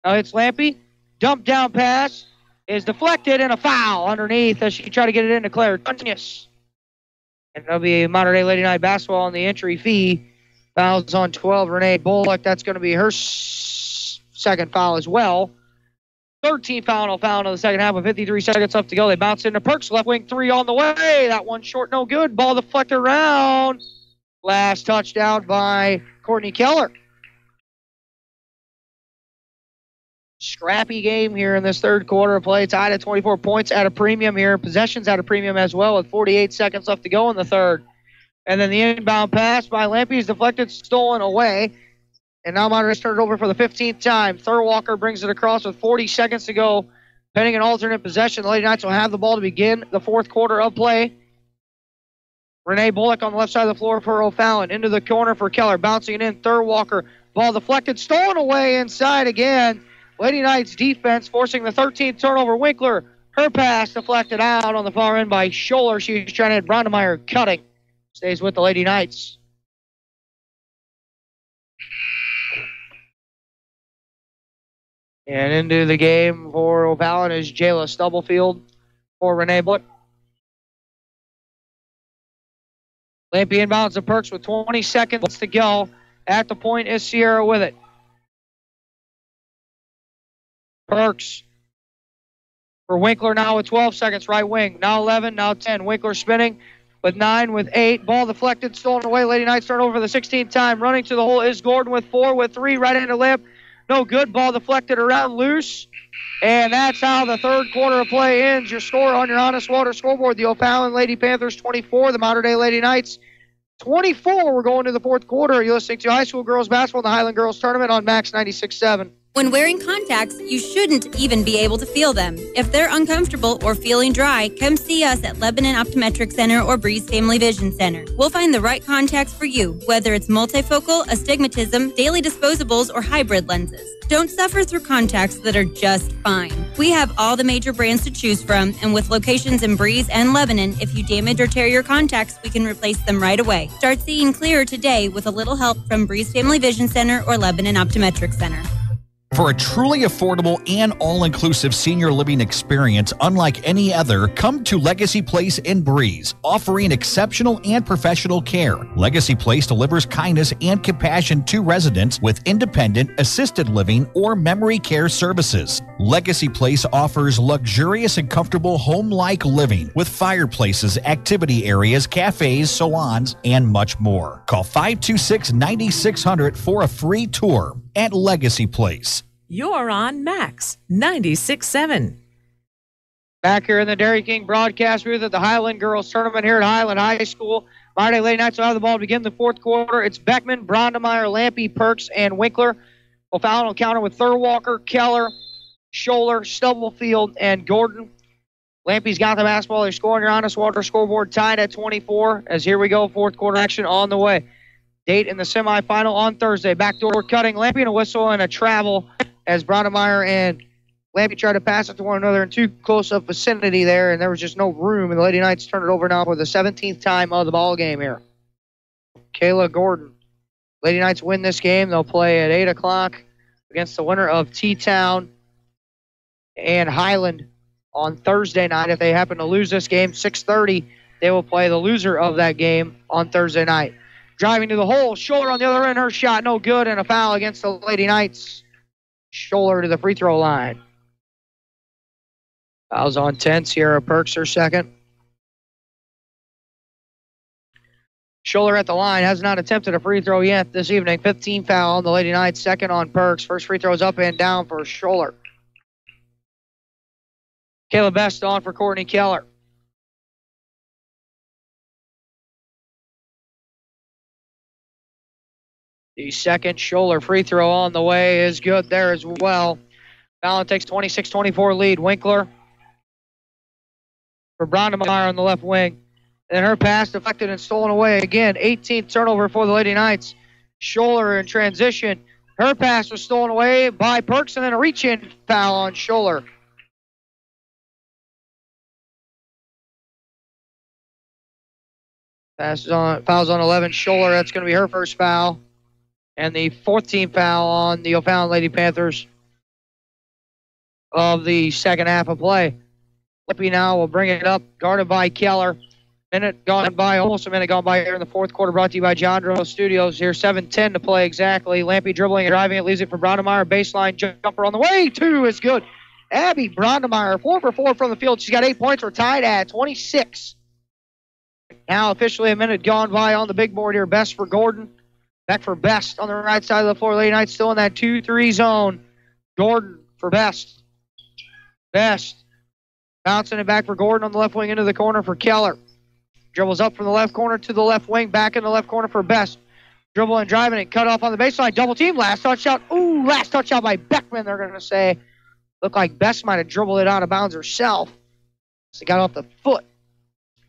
Speaker 2: Now it's Lampy. Dump down pass is deflected and a foul underneath as she tried to get it into Claire Tunyas. And that'll be a Mater Dei Lady Night basketball on the entry fee. Fouls on 12, Renee Bullock. That's going to be her second foul as well. 13th foul in the second half with 53 seconds left to go. They bounce into Perks. Left wing 3 on the way. That one short, no good. Ball deflected around. Last touchdown by Courtney Keller. Scrappy game here in this third quarter of play. Tied at 24 points at a premium here. Possessions at a premium as well with 48 seconds left to go in the third. And then the inbound pass by Lampy is deflected, stolen away. And now Mater Dei turned it over for the 15th time. Third Walker brings it across with 40 seconds to go. Pending an alternate possession, the Lady Knights will have the ball to begin the fourth quarter of play. Renee Bullock on the left side of the floor for O'Fallon. Into the corner for Keller. Bouncing it in. Third Walker. Ball deflected. Stolen away inside again. Lady Knights defense forcing the 13th turnover. Winkler. Her pass deflected out on the far end by Scholler. She was trying to hit Brondemeier cutting. Stays with the Lady Knights. And into the game for O'Fallon is Jayla Stubblefield for Renee Bullock. Lampy inbounds to Perks with 20 seconds to go. At the point is Sierra with it. Perks for Winkler now with 12 seconds. Right wing. Now 11, now 10. Winkler spinning with 9, with 8. Ball deflected, stolen away. Lady Knights turn over for the 16th time. Running to the hole is Gordon with 4, with 3. Right into lip. No good. Ball deflected around loose. And that's how the third quarter of play ends. Your score on your Honest Water scoreboard. The O'Fallon Lady Panthers 24. The Mater Dei Lady Knights 24. We're going to the fourth quarter. You're listening to high school girls basketball in the Highland Girls Tournament on Max 96.7.
Speaker 22: When wearing contacts, you shouldn't even be able to feel them. If they're uncomfortable or feeling dry, come see us at Lebanon Optometric Center or Breeze Family Vision Center. We'll find the right contacts for you, whether it's multifocal, astigmatism, daily disposables, or hybrid lenses. Don't suffer through contacts that are just fine. We have all the major brands to choose from, and with locations in Breeze and Lebanon, if you damage or tear your contacts, we can replace them right away. Start seeing clearer today with a little help from Breeze Family Vision Center or Lebanon Optometric Center.
Speaker 1: For a truly affordable and all-inclusive senior living experience unlike any other, come to Legacy Place in Breeze, offering exceptional and professional care. Legacy Place delivers kindness and compassion to residents with independent, assisted living, or memory care services. Legacy Place offers luxurious and comfortable home-like living with fireplaces, activity areas, cafes, salons, and much more. Call 526-9600 for a free tour at Legacy Place.
Speaker 5: You're on Max 96.7.
Speaker 2: Back here in the Dairy King broadcast booth at the Highland Girls Tournament here at Highland High School. Friday Lady Knights will have the ball to begin the fourth quarter. It's Beckman, Brondemeyer, Lampy, Perks, and Winkler. O'Fallon will counter with Thurwalker, Keller, Scholler, Stubblefield, and Gordon. Lampy's got the basketball. They're scoring your honest water scoreboard tied at 24. As here we go, fourth quarter action on the way. Date in the semifinal on Thursday. Backdoor cutting, Lampy and a whistle and a travel as Brondemeyer and Lampy tried to pass it to one another in too close a vicinity there, and there was just no room, and the Lady Knights turn it over now for the 17th time of the ball game here. Kayla Gordon. Lady Knights win this game. They'll play at 8 o'clock against the winner of T-Town and Highland on Thursday night. If they happen to lose this game, 6:30, they will play the loser of that game on Thursday night. Driving to the hole, Scholler on the other end, her shot no good, and a foul against the Lady Knights. Scholler to the free throw line. Fouls on 10. Sierra Perks her second. Scholler at the line has not attempted a free throw yet this evening. 15 foul on the Lady Knights, second on Perks. First free throw is up and down for Scholler. Kayla Best on for Courtney Keller. The second Scholler free throw on the way is good there as well. Fallon takes 26-24 lead. Winkler for Brondemeyer on the left wing. And her pass deflected and stolen away again. 18th turnover for the Lady Knights. Scholler in transition. Her pass was stolen away by Perks, and then a reach-in foul on Scholler. Fouls on 11. Scholler, that's going to be her first foul. And the 14th foul on the O'Fallon Lady Panthers of the second half of play. Lippy now will bring it up, guarded by Keller. Almost a minute gone by here in the fourth quarter, brought to you by John Drow Studios. Here, 7:10 to play exactly. Lampy dribbling and driving it, leaves it for Brondemeyer. Baseline jumper on the way, 2 is good. Abby Brondemeyer, 4 for 4 from the field. She's got 8 points. We're tied at 26. Now officially a minute gone by on the big board here. Best for Gordon. Back for Best on the right side of the floor. Lady Knights still in that 2-3 zone. Gordon for Best. Best. Bouncing it back for Gordon on the left wing into the corner for Keller. Dribbles up from the left corner to the left wing. Back in the left corner for Best. Dribble and driving it. Cut off on the baseline. Double team. Last touch out. Ooh, last touch out by Beckman, they're going to say. Looked like Best might have dribbled it out of bounds herself. She got off the foot.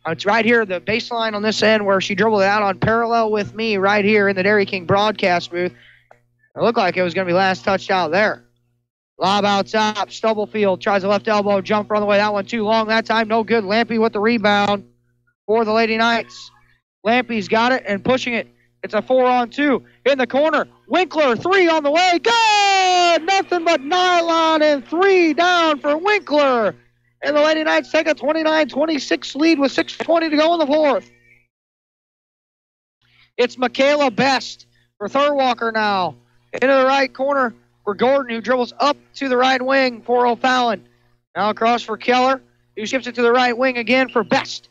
Speaker 2: It's right here, the baseline on this end where she dribbled it out on parallel with me right here in the Dairy King broadcast booth. It looked like it was going to be last touched out there. Lob out top. Stubblefield tries a left elbow jumper on the way. That one too long that time. No good. Lampy with the rebound for the Lady Knights. Lampy's got it and pushing it. It's a 4-on-2 in the corner. Winkler, 3 on the way. Good! Nothing but nylon and 3 down for Winkler. And the Lady Knights take a 29-26 lead with 6:20 to go in the fourth. It's Michaela Best for Thurwalker now. Into the right corner for Gordon, who dribbles up to the right wing for O'Fallon. Now across for Keller, who shifts it to the right wing again for Best.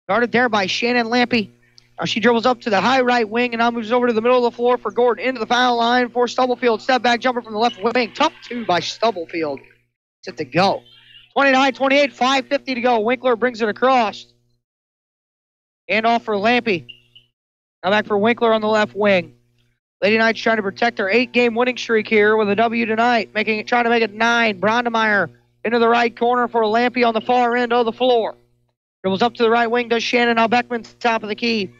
Speaker 2: Guarded there by Shannon Lampy. Now she dribbles up to the high right wing and now moves over to the middle of the floor for Gordon. Into the foul line for Stubblefield. Step back jumper from the left wing. Tough 2 by Stubblefield. Set to go. 29-28, 5:50 to go. Winkler brings it across. And off for Lampy. Now back for Winkler on the left wing. Lady Knights trying to protect their 8-game winning streak here with a W tonight, trying to make it 9. Brondemeyer into the right corner for Lampy on the far end of the floor. Dribbles up to the right wing, does Shannon. Now Beckman top of the key.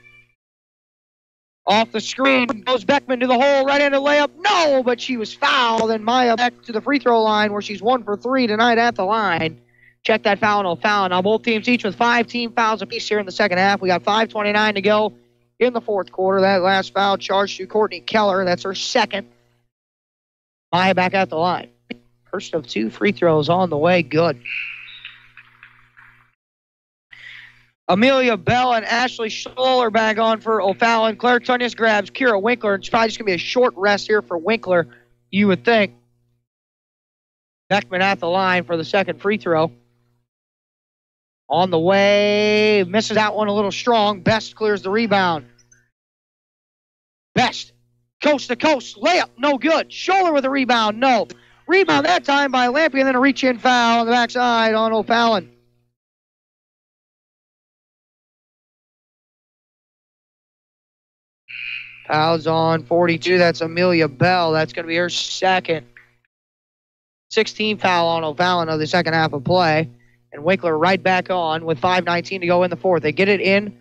Speaker 2: Off the screen goes Beckman to the hole, right-handed layup. No, but she was fouled, and Maya back to the free throw line where she's 1 for 3 tonight at the line. Check that foul and O'Fallon. Now both teams each with 5 team fouls apiece here in the second half. We got 5:29 to go in the fourth quarter. That last foul charged to Courtney Keller. That's her second. Maya back at the line. First of 2 free throws on the way. Good. Amelia Bell and Ashley Scholler back on for O'Fallon. Claire Tunyas grabs Kira Winkler. It's probably just going to be a short rest here for Winkler, you would think. Beckman at the line for the second free throw. On the way. Misses that one a little strong. Best clears the rebound. Best. Coast to coast. Layup. No good. Scholler with a rebound. No. Rebound that time by Lampy, and then a reach-in foul on the backside on O'Fallon. Fouls on 42. That's Amelia Bell. That's going to be her second. 16 foul on O'Fallon of the second half of play. And Winkler right back on with 5:19 to go in the fourth. They get it in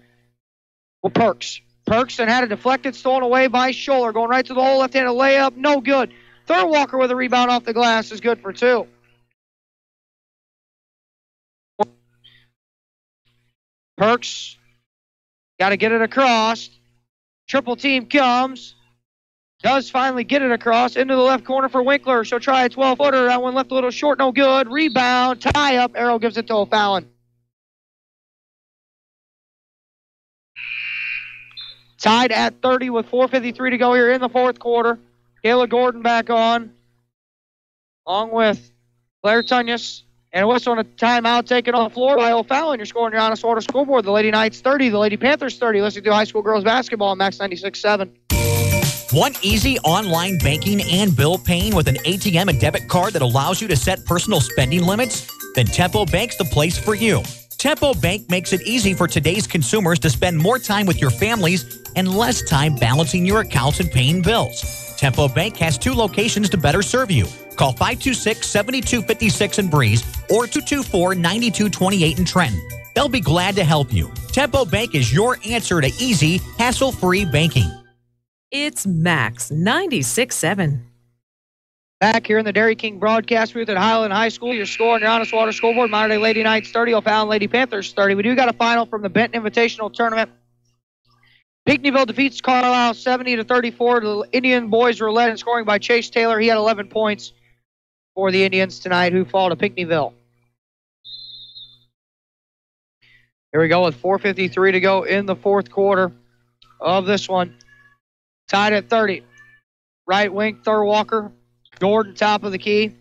Speaker 2: with Perks. Perks then had a deflected, stolen away by Scholler. Going right to the hole, left-handed layup. No good. Thurwalker with a rebound off the glass is good for 2. Perks got to get it across. Triple team comes. Does finally get it across into the left corner for Winkler. She'll try a 12-footer. That one left a little short. No good. Rebound. Tie up. Arrow gives it to O'Fallon. Tied at 30 with 4:53 to go here in the fourth quarter. Kayla Gordon back on. Along with Claire Tunyas. And a whistle on a timeout taken on the floor by O'Fallon. You're scoring your honest water scoreboard. The Lady Knights 30, the Lady Panthers 30. Listening to high school girls basketball on Max 96.7.
Speaker 1: Want easy online banking and bill paying with an ATM and debit card that allows you to set personal spending limits? Then Tempo Bank's the place for you. Tempo Bank makes it easy for today's consumers to spend more time with your families and less time balancing your accounts and paying bills. Tempo Bank has 2 locations to better serve you. Call 526-7256 in Breeze or 224-9228 in Trenton. They'll be glad to help you. Tempo Bank is your answer to easy, hassle-free banking.
Speaker 5: It's Max 96.7.
Speaker 2: Back here in the Dairy King broadcast booth at Highland High School, you're scoring your honest water scoreboard. Modern Day Lady Knights 30, O'Fallon Lady Panthers 30. We do got a final from the Benton Invitational Tournament. Pinckneyville defeats Carlisle 70-34. The Indian boys were led in scoring by Chase Taylor. He had 11 points for the Indians tonight, who fall to Pinckneyville. Here we go with 4:53 to go in the fourth quarter of this one. Tied at 30. Right wing, Thurwalker. Gordon, top of the key.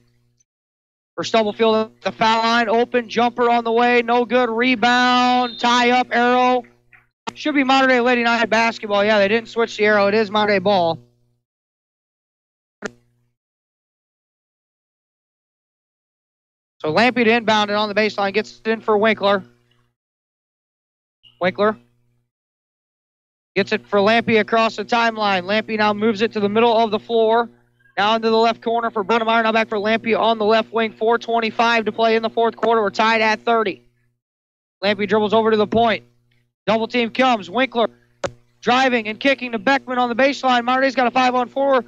Speaker 2: For Stubblefield at the foul line. Open jumper on the way. No good. Rebound. Tie up. Arrow. Should be Modern Day Lady Night basketball. Yeah, they didn't switch the arrow. It is Modern Day ball. So Lampy to inbound it on the baseline. Gets it in for Winkler. Winkler gets it for Lampy across the timeline. Lampy now moves it to the middle of the floor. Now into the left corner for Brunnemeyer. Now back for Lampy on the left wing. 4:25 to play in the fourth quarter. We're tied at 30. Lampy dribbles over to the point. Double team comes. Winkler driving and kicking to Beckman on the baseline. Marty's got a 5-on-4.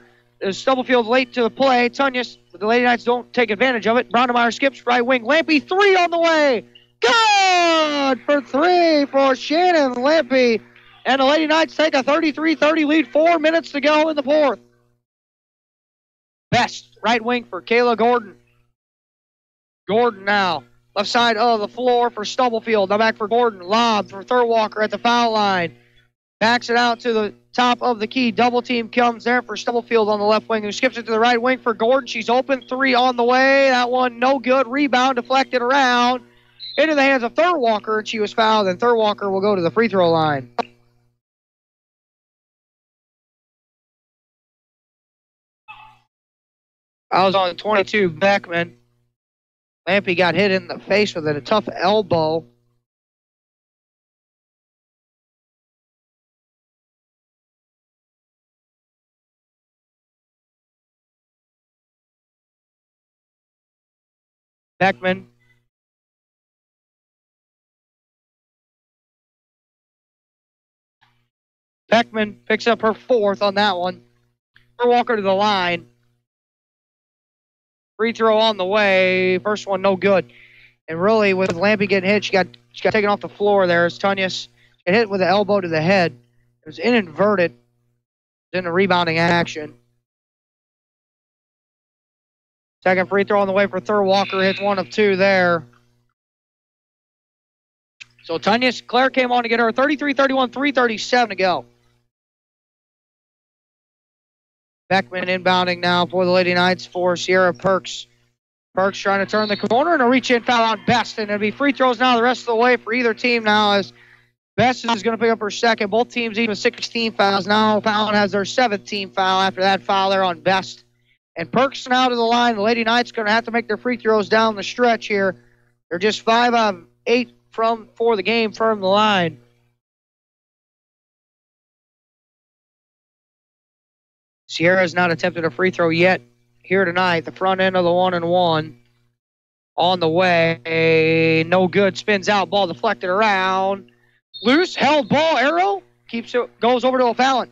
Speaker 2: Stubblefield late to the play. Tunyas, but the Lady Knights don't take advantage of it. Brunnemeyer skips right wing. Lampy 3 on the way. Good for 3 for Shannon Lampy. And the Lady Knights take a 33-30 lead. 4 minutes to go in the fourth. Best right wing for Kayla Gordon. Gordon now. Left side of the floor for Stubblefield. Now back for Gordon. Lob for Thurwalker at the foul line. Backs it out to the top of the key. Double team comes there for Stubblefield on the left wing, who skips it to the right wing for Gordon. She's open. 3 on the way. That one no good. Rebound deflected around into the hands of Thurwalker, and she was fouled, and Thurwalker will go to the free throw line. I was on 22, Beckman. Lampy got hit in the face with a tough elbow. Beckman. Beckman picks up her 4th on that one. Walker to the line. Free throw on the way. First one no good. And really, with Lampy getting hit, she got taken off the floor there as Tunyas got hit with the elbow to the head. It was inverted in the rebounding action. Second free throw on the way for Thurwalker. Hits one of two there. So Claire came on to get her 33-31, 3:37 to go. Beckman inbounding now for the Lady Knights for Sierra Perks. Perks trying to turn the corner and a reach-in foul on Best. And it'll be free throws now the rest of the way for either team now as Best is going to pick up her second. Both teams even 16 fouls. Now Fallon has their 7th team foul after that foul there on Best. And Perks now to the line. The Lady Knights going to have to make their free throws down the stretch here. They're just 5 out of 8 for the game from the line. Sierra has not attempted a free throw yet here tonight. The front end of the 1-and-1 on the way. No good. Spins out. Ball deflected around. Loose. Held ball. Arrow. Keeps it. Goes over to O'Fallon.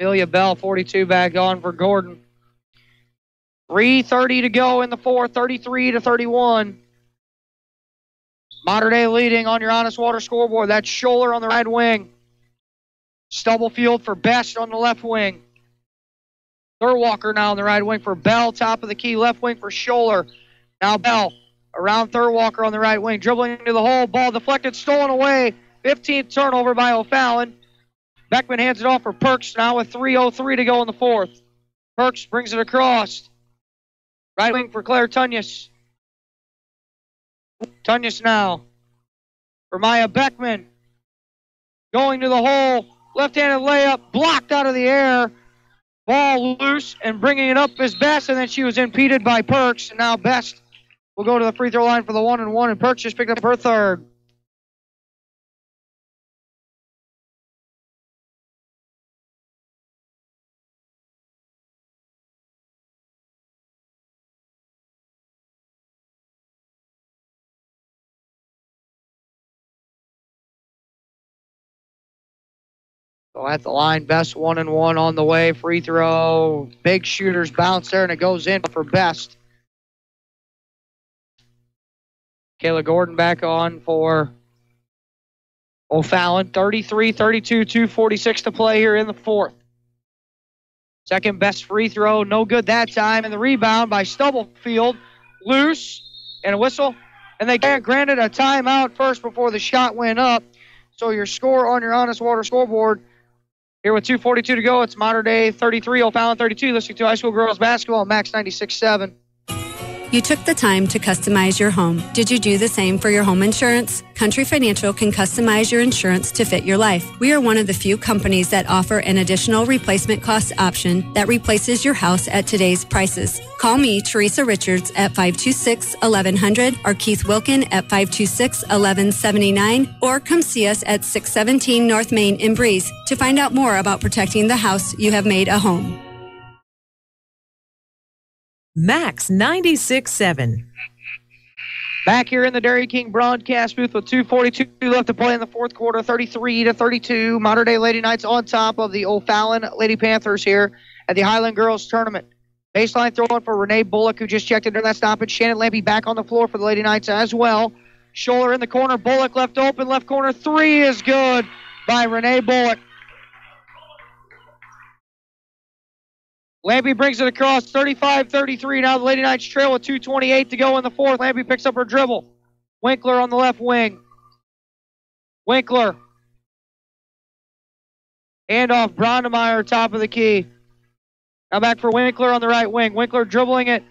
Speaker 2: Amelia Bell, 42 back on for Gordon. 3:30 to go in the fourth. 33-31. Mater Dei leading on your Honest Water scoreboard. That's Scholler on the right wing. Stubblefield for Best on the left wing. Thurwalker now on the right wing for Bell. Top of the key, left wing for Scholler. Now Bell around Thurwalker on the right wing. Dribbling into the hole. Ball deflected, stolen away. 15th turnover by O'Fallon. Beckman hands it off for Perks now with 3:03 to go in the fourth. Perks brings it across. Right wing for Claire Tunyas. Tunyas now for Maya Beckman. Going to the hole. Left-handed layup. Blocked out of the air. Ball loose and bringing it up is Best. And then she was impeded by Perks. And now Best will go to the free throw line for the 1-and-1. And Perks just picked up her third. So at the line, Best 1-and-1 on the way. Free throw. Big shooters bounce there, and it goes in for Best. Kayla Gordon back on for O'Fallon. 33-32, 2:46 to play here in the fourth. Second best free throw, no good that time. And the rebound by Stubblefield. Loose, and a whistle. And they granted a timeout first before the shot went up. So your score on your Honest Water scoreboard here with 2:42 to go, it's Mater Dei 33, O'Fallon 32. Listening to high school girls basketball, Max 96.7.
Speaker 3: You took the time to customize your home. Did you do the same for your home insurance? Country Financial can customize your insurance to fit your life. We are one of the few companies that offer an additional replacement cost option that replaces your house at today's prices. Call me, Teresa Richards, at 526-1100 or Keith Wilkin at 526-1179 or come see us at 617 North Main in Breeze to find out more about protecting the house you have made a home.
Speaker 5: Max 96.7.
Speaker 2: Back here in the Dairy King broadcast booth with 2:42 left to play in the fourth quarter, 33-32. Mater Dei Lady Knights on top of the O'Fallon Lady Panthers here at the Highland Girls Tournament. Baseline throw in for Renee Bullock, who just checked into that stoppage. Shannon Lampy back on the floor for the Lady Knights as well. Scholler in the corner. Bullock left open. Left corner. Three is good by Renee Bullock. Lampy brings it across, 35-33. Now the Lady Knights trail with 2:28 to go in the fourth. Lampy picks up her dribble. Winkler on the left wing. Winkler. Handoff, Brondemeyer, top of the key. Now back for Winkler on the right wing. Winkler dribbling it.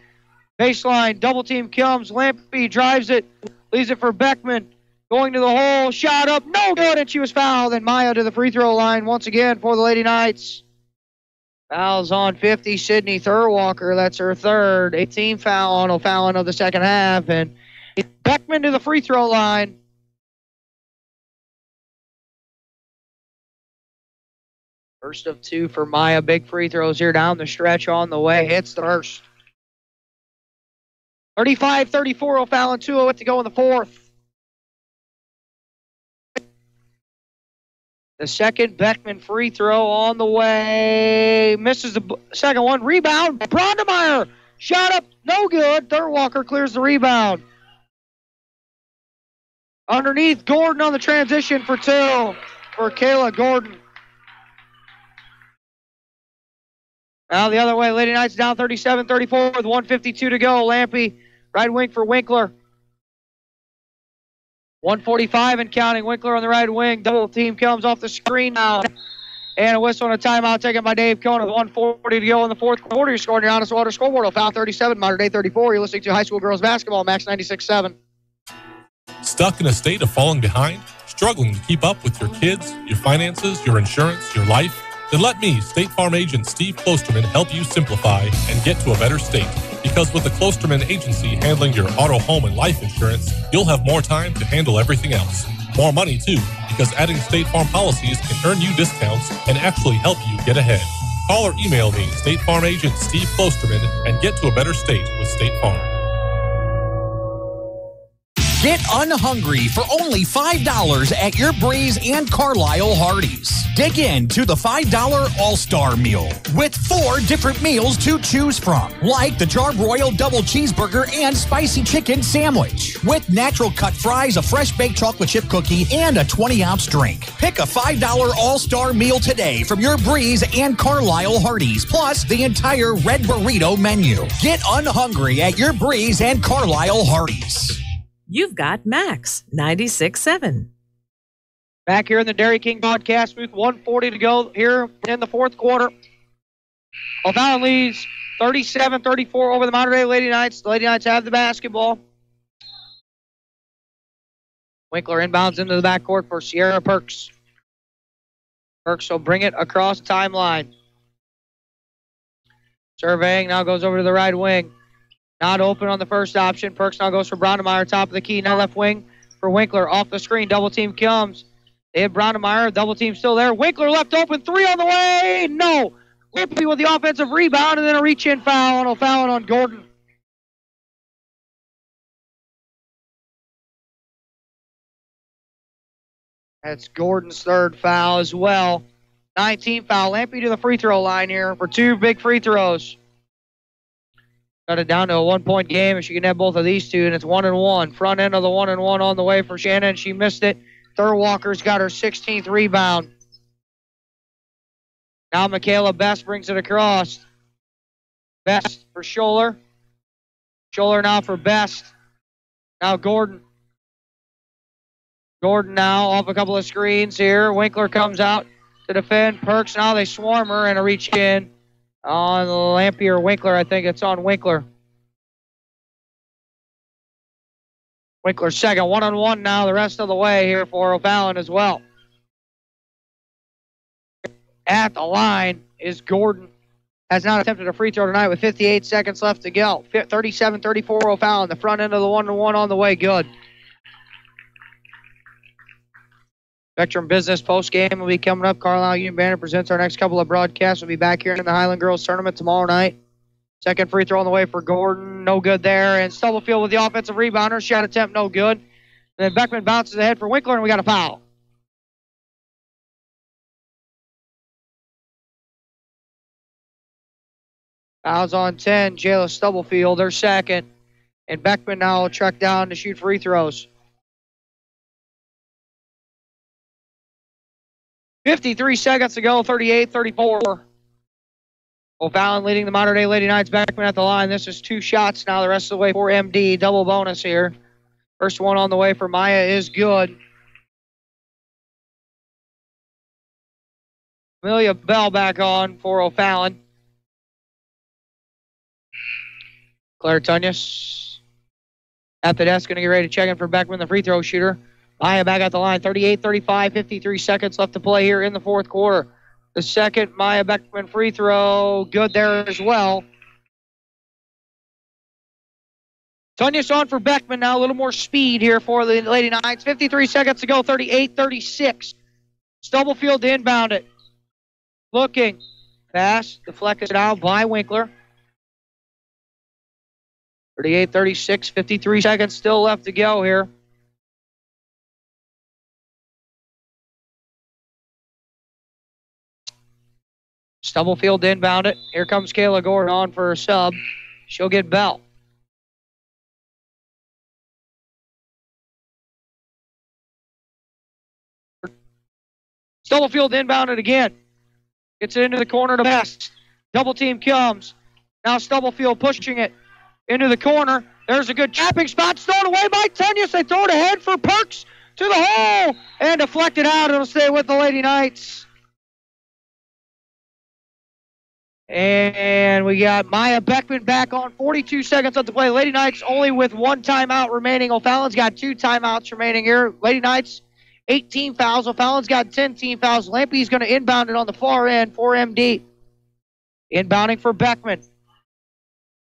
Speaker 2: Baseline, double team comes. Lampy drives it. Leaves it for Beckman. Going to the hole, shot up, no good, and she was fouled. And Maya to the free throw line once again for the Lady Knights. Fouls on 50, Sydney Thurwalker. That's her third. 18 foul on O'Fallon of the second half. And Beckman to the free throw line. First of two for Maya. Big free throws here down the stretch on the way. Hits the first. 35-34, O'Fallon, 2:08 to go in the fourth. The second Beckman free throw on the way. Misses the second one. Rebound. Brondemeyer. Shot up. No good. Thurwalker clears the rebound. Underneath, Gordon on the transition for two. for Kayla Gordon. Now the other way, Lady Knights down 37-34 with 1:52 to go. Lampy, right wing for Winkler. 1:45 and counting. Winkler on the right wing. Double team comes off the screen now. And a whistle and a timeout taken by Dave Cohn with 1:40 to go in the fourth quarter. You're scoring your Honest Water scoreboard. O'Fallon 37, Mater Dei 34. You're listening to high school girls basketball, Max 96.7.
Speaker 4: Stuck in a state of falling behind? Struggling to keep up with your kids, your finances, your insurance, your life? Then let me, State Farm agent Steve Klosterman, help you simplify and get to a better state. Because with the Klosterman Agency handling your auto, home, and life insurance, you'll have more time to handle everything else. More money, too, because adding State Farm policies can earn you discounts and actually help you get ahead. Call or email me, State Farm agent Steve Klosterman, and get to a better state with State Farm.
Speaker 1: Get unhungry for only $5 at your Breeze and Carlisle Hardee's. Dig into the $5 All-Star Meal with 4 different meals to choose from, like the Charbroiled Double Cheeseburger and Spicy Chicken Sandwich, with natural cut fries, a fresh baked chocolate chip cookie, and a 20-ounce drink. Pick a $5 All-Star Meal today from your Breeze and Carlisle Hardee's, plus the entire Red Burrito menu. Get unhungry at your Breeze and Carlisle Hardee's.
Speaker 5: You've got Max 96.7.
Speaker 2: Back here in the Dairy King broadcast booth, 1:40 to go here in the fourth quarter. O'Fallon leads 37-34 over the Mater Dei Lady Knights. The Lady Knights have the basketball. Winkler inbounds into the backcourt for Sierra Perks. Perks will bring it across the timeline. Surveying now goes over to the right wing. Not open on the first option. Perks now goes for Brownemeyer, top of the key. Now left wing for Winkler. Off the screen. Double team comes. They have Brownemeyer. Double team still there. Winkler left open. 3 on the way. No. Lippy with the offensive rebound and then a reach-in foul on O'Fallon on Gordon. That's Gordon's third foul as well. 19 foul. Lampy to the free throw line here for 2 big free throws. Got it down to a 1-point game if she can have both of these two, and it's 1-1. Front end of the 1-1 on the way for Shannon. She missed it. Thurwalker's got her 16th rebound. Now Michaela Best brings it across. Best for Scholler. Scholler now for Best. Now Gordon. Gordon now off a couple of screens here. Winkler comes out to defend. Perks now they swarm her and a reach in. On Lampy or Winkler, I think it's on Winkler. Winkler second, 1-on-1 now the rest of the way here for O'Fallon as well. At the line is Gordon. Has not attempted a free throw tonight with 58 seconds left to go. 37-34 O'Fallon. The front end of the 1-on-1 on the way, good. Spectrum Business post-game will be coming up. Carlisle Union Banner presents our next couple of broadcasts. We'll be back here in the Highland Girls Tournament tomorrow night. Second free throw on the way for Gordon. No good there. And Stubblefield with the offensive rebounder. Shot attempt, no good. And then Beckman bounces ahead for Winkler, and we got a foul. Fouls on 10. Jayla Stubblefield, their second. And Beckman now will trek down to shoot free throws. 53 seconds to go, 38-34. O'Fallon leading the Mater Dei Lady Knights. Beckman at the line. This is 2 shots now the rest of the way for MD. Double bonus here. First one on the way for Maya is good. Amelia Bell back on for O'Fallon. Claire Tunyas at the desk, going to get ready to check in for Beckman, the free throw shooter. Maya back at the line, 38-35, 53 seconds left to play here in the fourth quarter. The second Maya Beckman free throw, good there as well. Tunyas on for Beckman now, a little more speed here for the Lady Knights. 53 seconds to go, 38-36. Stubblefield to inbound it. Looking. Pass, deflected out by Winkler. 38-36, 53 seconds still left to go here. Stubblefield to inbound it. Here comes Kayla Gordon on for a sub. She'll get Bell. Stubblefield inbounded again. Gets it into the corner to Best. Double team comes. Now Stubblefield pushing it into the corner. There's a good trapping spot. Thrown away by Tenius. They throw it ahead for Perks to the hole. And deflected out. It'll stay with the Lady Knights. And we got Maya Beckman back on 42 seconds left to play. Lady Knights only with 1 timeout remaining. O'Fallon's got 2 timeouts remaining here. Lady Knights, 18 fouls. O'Fallon's got 10 team fouls. Lampy's going to inbound it on the far end for MD. Inbounding for Beckman.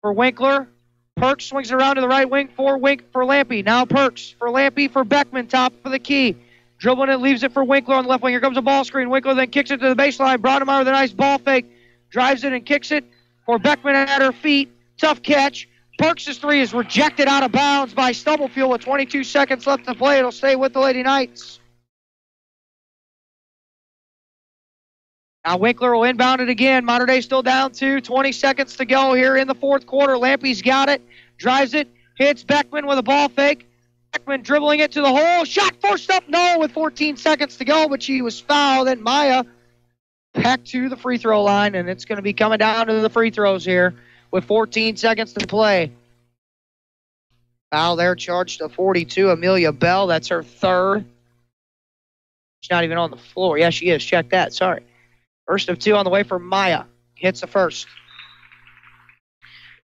Speaker 2: For Winkler. Perks swings it around to the right wing for Lampy. Now Perks for Lampy for Beckman. Top of the key. Dribbling it, leaves it for Winkler on the left wing. Here comes a ball screen. Winkler then kicks it to the baseline. Brodemeyer with a nice ball fake. Drives it and kicks it for Beckman at her feet. Tough catch. Perks' 3 is rejected out of bounds by Stubblefield with 22 seconds left to play. It'll stay with the Lady Knights. Now Winkler will inbound it again. Mater Dei still down 2. 20 seconds to go here in the fourth quarter. Lampy's got it. Drives it. Hits Beckman with a ball fake. Beckman dribbling it to the hole. Shot forced up. No, with 14 seconds to go, but she was fouled. And Maya back to the free throw line, and it's going to be coming down to the free throws here with 14 seconds to play. Foul there, charged to 42. Amelia Bell, that's her 3rd. She's not even on the floor. Yeah, she is. Check that. Sorry. First of 2 on the way for Maya. Hits the first.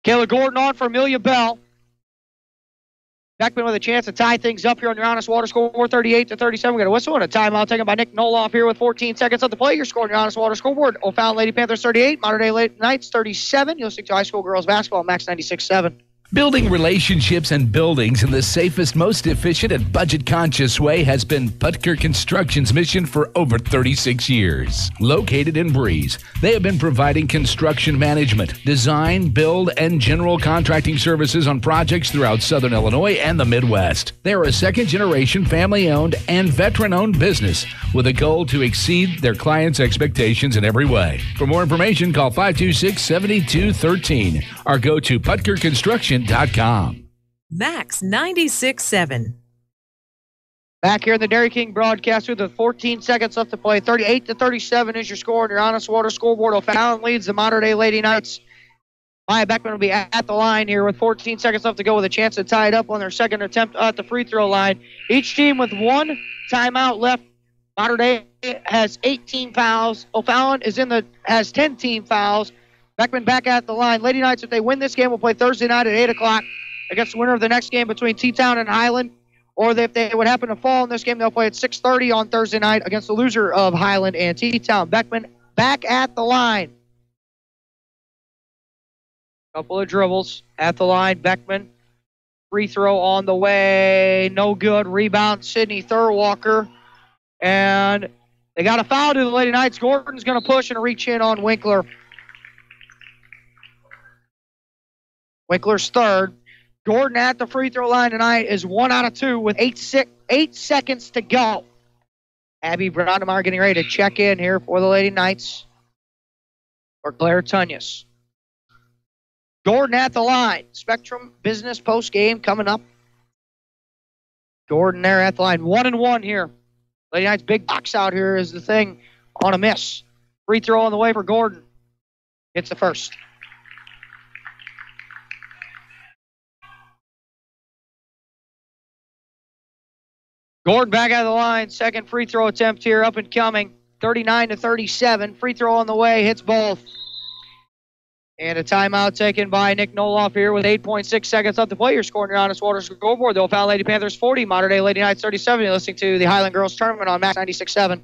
Speaker 2: Kayla Gordon on for Amelia Bell. Beckman with a chance to tie things up here on your Honest Water scoreboard, 38-37. We got a whistle and a timeout taken by Nick Noloff here with 14 seconds left to play. Your score on your Honest Water scoreboard. O'Fallon Lady Panthers 38, Mater Dei Lady Knights 37. You'll stick to high school girls basketball, Max 96.7.
Speaker 6: Building relationships and buildings in the safest, most efficient, and budget-conscious way has been Putker Construction's mission for over 36 years. Located in Breeze, they have been providing construction management, design, build, and general contracting services on projects throughout Southern Illinois and the Midwest. They are a second-generation, family-owned, and veteran-owned business with a goal to exceed their clients' expectations in every way. For more information, call 526-7213 or go to PutkerConstruction.com.
Speaker 5: Max 96.7.
Speaker 2: Back here in the Dairy King broadcast with 14 seconds left to play. 38-37 is your score on your Honest Water scoreboard. O'Fallon leads the Mater Dei Lady Knights. Maya Beckman will be at the line here with 14 seconds left to go with a chance to tie it up on their second attempt at the free throw line. Each team with 1 timeout left. Mater Dei has 18 fouls. O'Fallon has 10 team fouls. Beckman back at the line. Lady Knights, if they win this game, will play Thursday night at 8 o'clock against the winner of the next game between T-Town and Highland. Or if they would happen to fall in this game, they'll play at 6:30 on Thursday night against the loser of Highland and T-Town. Beckman back at the line. Couple of dribbles at the line. Beckman, free throw on the way. No good. Rebound, Sydney Thurwalker. And they got a foul to the Lady Knights. Gordon's going to push and reach in on Winkler. Winkler's 3rd. Gordon at the free throw line tonight is 1 out of 2 with 8 seconds to go. Abby Brodemeyer getting ready to check in here for the Lady Knights for Claire Tunyas. Gordon at the line. Spectrum Business post game coming up. Gordon there at the line. 1-1 here. Lady Knights big box out here is the thing on a miss. Free throw on the way for Gordon. Hits the first. Gordon back out of the line. Second free throw attempt here up and coming. 39-37. Free throw on the way. Hits both. And a timeout taken by Nick Noloff here with 8.6 seconds left to play. Your score on your Honest Water scoreboard. The O'Fallon Lady Panthers 40, Mater Dei Lady Knights 37. You're listening to the Highland Girls Tournament on Max 96.7.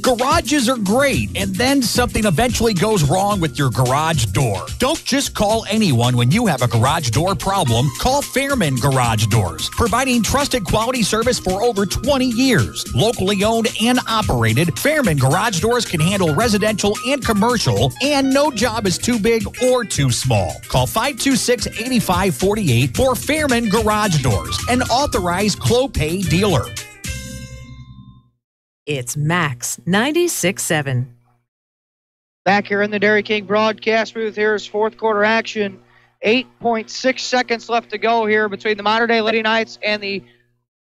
Speaker 1: Garages are great, and then something eventually goes wrong with your garage door. Don't just call anyone when you have a garage door problem. Call Fairman Garage Doors, providing trusted quality service for over 20 years. Locally owned and operated, Fairman Garage Doors can handle residential and commercial, and no job is too big or too small. Call 526-8548 for Fairman Garage Doors, an authorized Clopay dealer.
Speaker 5: It's Max 96.7.
Speaker 2: Back here in the Dairy King broadcast booth, here's fourth quarter action. 8.6 seconds left to go here between the Mater Dei Lady Knights and the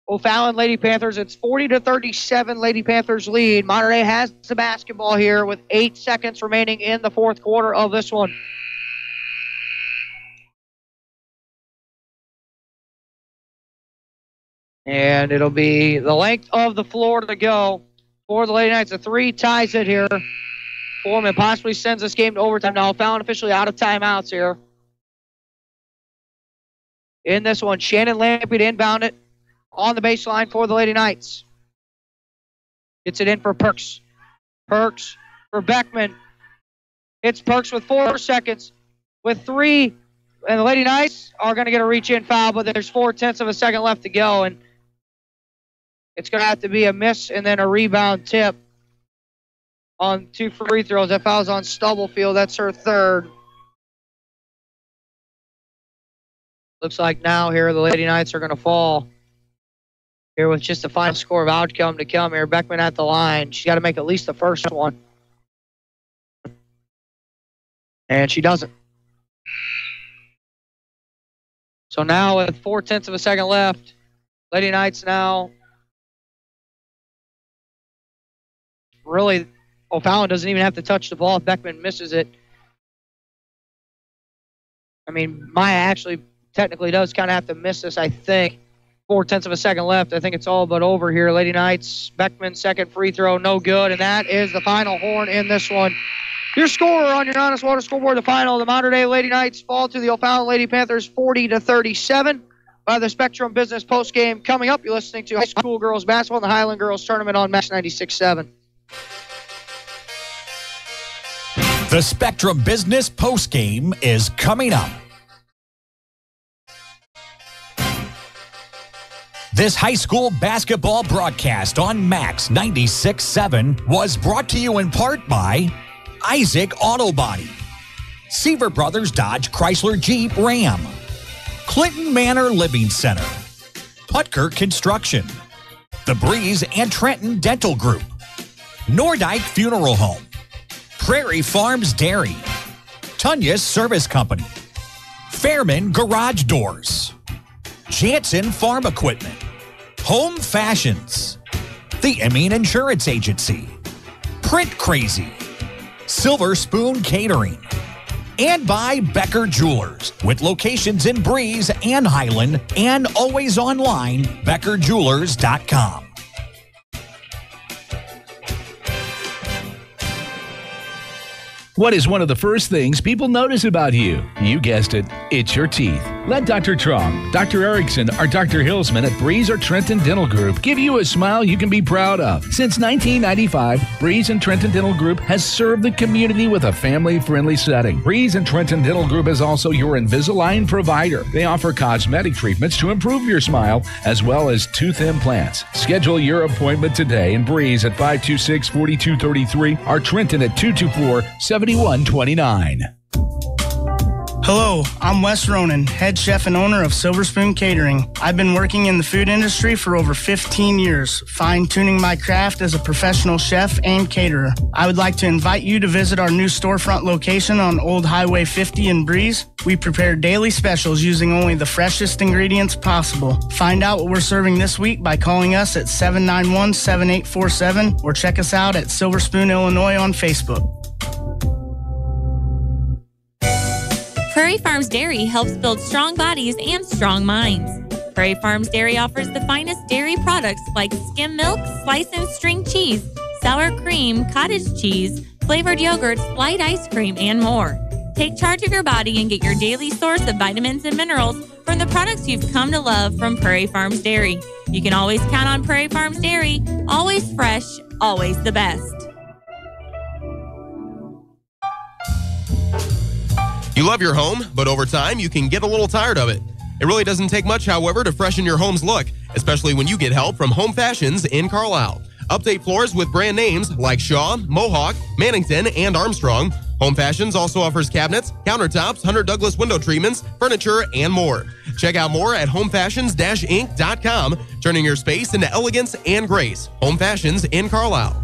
Speaker 2: O'Fallon Lady Panthers. It's 40-37 Lady Panthers lead. Monterey has the basketball here with 8 seconds remaining in the fourth quarter of this one. And it'll be the length of the floor to go for the Lady Knights. A 3 ties it here. Foreman possibly sends this game to overtime. Now O'Fallon officially out of timeouts here. In this one, Shannon Lampy to inbound it on the baseline for the Lady Knights. Gets it in for Perks. Perks for Beckman. It's Perks with 4 seconds. With 3. And the Lady Knights are going to get a reach-in foul, but there's 4/10 of a second left to go. And it's going to have to be a miss and then a rebound tip on 2 free throws. That foul's on Stubblefield. That's her third. Looks like now here the Lady Knights are going to fall here with just the final score of outcome to come here. Beckman at the line. She's got to make at least the first one. And she doesn't. So now with 4/10 of a second left, Lady Knights now really, O'Fallon doesn't even have to touch the ball if Beckman misses it. I mean, Maya actually technically does kind of have to miss this, I think. 4/10 of a second left. I think it's all but over here. Lady Knights, Beckman, second free throw, no good. And that is the final horn in this one. Your score on your Honest Water scoreboard, the final. The Monterey Lady Knights fall to the O'Fallon Lady Panthers 40-37 by the Spectrum Business postgame. Coming up, you're listening to high school girls basketball in the Highland Girls Tournament on Max 96.7.
Speaker 1: The Spectrum Business postgame is coming up. This high school basketball broadcast on Max 96.7 was brought to you in part by Isaac Auto Body, Seaver Brothers Dodge Chrysler Jeep Ram, Clinton Manor Living Center, Putker Construction, The Breeze and Trenton Dental Group, Nordyke Funeral Home, Prairie Farms Dairy, Tunya's Service Company, Fairman Garage Doors, Jansen Farm Equipment, Home Fashions, The Emmean Insurance Agency, Print Crazy, Silver Spoon Catering, and by Becker Jewelers, with locations in Breeze and Highland, and always online, beckerjewelers.com.
Speaker 6: What is one of the first things people notice about you? You guessed it, it's your teeth. Let Dr. Trong, Dr. Erickson, or Dr. Hilsman at Breeze or Trenton Dental Group give you a smile you can be proud of. Since 1995, Breeze and Trenton Dental Group has served the community with a family-friendly setting. Breeze and Trenton Dental Group is also your Invisalign provider. They offer cosmetic treatments to improve your smile, as well as tooth implants. Schedule your appointment today in Breeze at 526-4233 or Trenton at 224-7129.
Speaker 7: Hello, I'm Wes Ronan, head chef and owner of Silver Spoon Catering. I've been working in the food industry for over 15 years, fine-tuning my craft as a professional chef and caterer. I would like to invite you to visit our new storefront location on Old Highway 50 in Breeze. We prepare daily specials using only the freshest ingredients possible. Find out what we're serving this week by calling us at 791-7847 or check us out at Silver Spoon, Illinois on Facebook.
Speaker 8: Prairie Farms Dairy helps build strong bodies and strong minds. Prairie Farms Dairy offers the finest dairy products like skim milk, slice and string cheese, sour cream, cottage cheese, flavored yogurts, light ice cream, and more. Take charge of your body and get your daily source of vitamins and minerals from the products you've come to love from Prairie Farms Dairy. You can always count on Prairie Farms Dairy, always fresh, always the best.
Speaker 9: You love your home, but over time, you can get a little tired of it. It really doesn't take much, however, to freshen your home's look, especially when you get help from Home Fashions in Carlisle. Update floors with brand names like Shaw, Mohawk, Mannington, and Armstrong. Home Fashions also offers cabinets, countertops, Hunter Douglas window treatments, furniture, and more. Check out more at homefashions-inc.com, turning your space into elegance and grace. Home Fashions in Carlisle.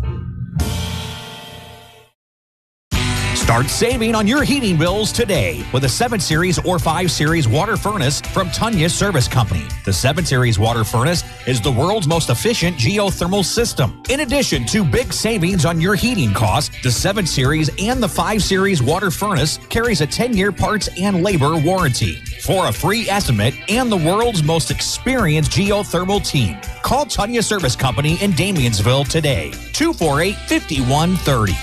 Speaker 1: Start saving on your heating bills today with a 7 Series or 5 Series water furnace from Tunya Service Company. The 7 Series water furnace is the world's most efficient geothermal system. In addition to big savings on your heating costs, the 7 Series and the 5 Series water furnace carries a 10-year parts and labor warranty. For a free estimate and the world's most experienced geothermal team, call Tunya Service Company in Damiansville today, 248-5130.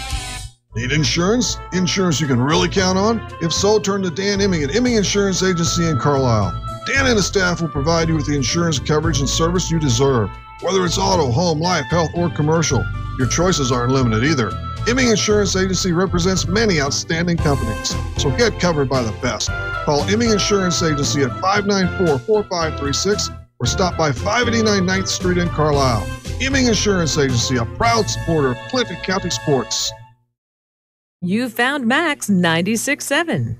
Speaker 10: Need insurance? Insurance you can really count on? If so, turn to Dan Imming at Imming Insurance Agency in Carlisle. Dan and his staff will provide you with the insurance coverage and service you deserve. Whether it's auto, home, life, health, or commercial, your choices aren't limited either. Imming Insurance Agency represents many outstanding companies, so get covered by the best. Call Imming Insurance Agency at 594-4536 or stop by 589 9th Street in Carlisle. Imming Insurance Agency, a proud supporter of Clinton County sports.
Speaker 5: You found Max 96.7.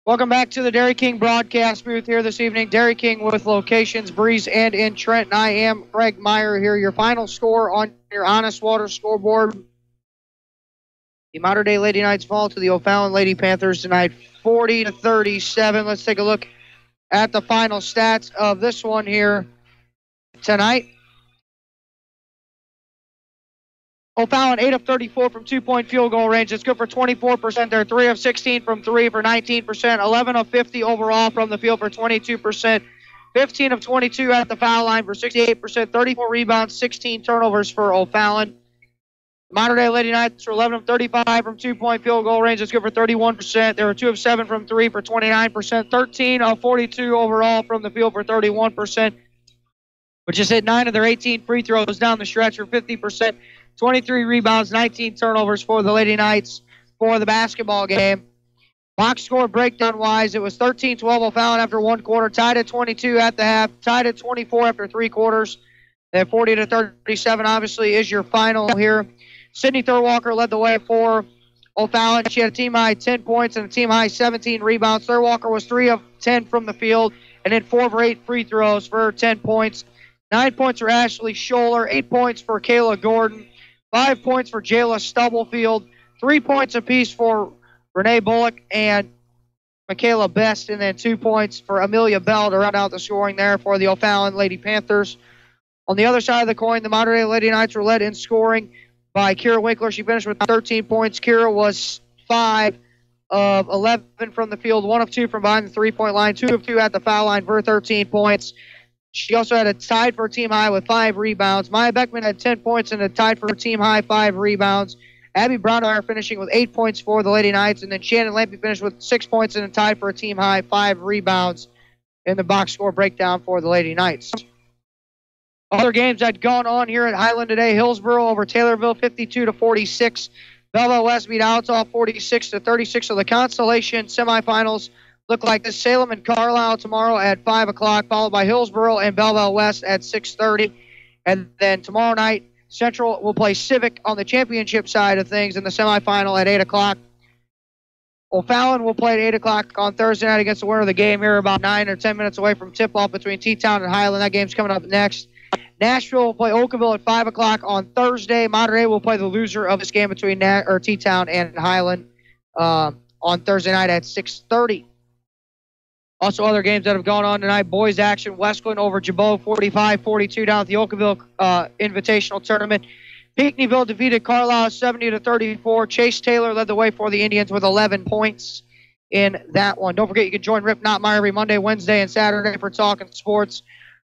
Speaker 2: Welcome back to the Dairy King broadcast booth here this evening. Dairy King with locations Breeze and in Trenton. I am Craig Meyer here. Your final score on your Honest Water scoreboard. The Mater Dei Lady Knights fall to the O'Fallon Lady Panthers tonight, 40-37. Let's take a look at the final stats of this one here tonight. O'Fallon 8 of 34 from 2-point field goal range. It's good for 24%. They're 3 of 16 from 3 for 19%. 11 of 50 overall from the field for 22%. 15 of 22 at the foul line for 68%. 34 rebounds, 16 turnovers for O'Fallon. Mater Dei Lady Knights were 11 of 35 from 2-point field goal range. It's good for 31%. They were 2 of 7 from 3 for 29%. 13 of 42 overall from the field for 31%. But just hit 9 of their 18 free throws down the stretch for 50%. 23 rebounds, 19 turnovers for the Lady Knights for the basketball game. Box score breakdown-wise, it was 13-12 O'Fallon after one quarter, tied at 22 at the half, tied at 24 after three quarters. Then 40-37 obviously is your final here. Sydney Thurwalker led the way for O'Fallon. She had a team-high 10 points and a team-high 17 rebounds. Thurwalker was 3 of 10 from the field and then 4 of 8 free throws for 10 points. 9 points for Ashley Scholler, 8 points for Kayla Gordon, 5 points for Jayla Stubblefield, 3 points apiece for Renee Bullock and Michaela Best, and then 2 points for Amelia Bell to round out the scoring there for the O'Fallon Lady Panthers. On the other side of the coin, the Mater Dei Lady Knights were led in scoring by Kira Winkler. She finished with 13 points. Kira was 5 of 11 from the field, 1 of 2 from behind the three-point line, 2 of 2 at the foul line for 13 points. She also had a tied for a team high with 5 rebounds. Maya Beckman had 10 points and a tied for a team high 5 rebounds. Abby Brownhire finishing with 8 points for the Lady Knights, and then Shannon Lampy finished with 6 points and a tied for a team high 5 rebounds in the box score breakdown for the Lady Knights. Other games that gone on here at Highland today: Hillsboro over Taylorville 52-46. Belleville West beat Outlaw 46-36. So the consolation semifinals look like this: Salem and Carlisle tomorrow at 5 o'clock, followed by Hillsboro and Belleville West at 6:30. And then tomorrow night, Central will play Civic on the championship side of things in the semifinal at 8 o'clock. O'Fallon will play at 8 o'clock on Thursday night against the winner of the game here, about 9 or 10 minutes away from tip-off between T-Town and Highland. That game's coming up next. Nashville will play Oakville at 5 o'clock on Thursday. Mater Dei will play the loser of this game between T-Town and Highland on Thursday night at 6:30. Also, other games that have gone on tonight: boys action, Westland over Jabot 45-42 down at the Oakville Invitational Tournament. Pinckneyville defeated Carlisle 70-34. Chase Taylor led the way for the Indians with 11 points in that one. Don't forget, you can join Rip Notmeyer every Monday, Wednesday, and Saturday for Talking Sports.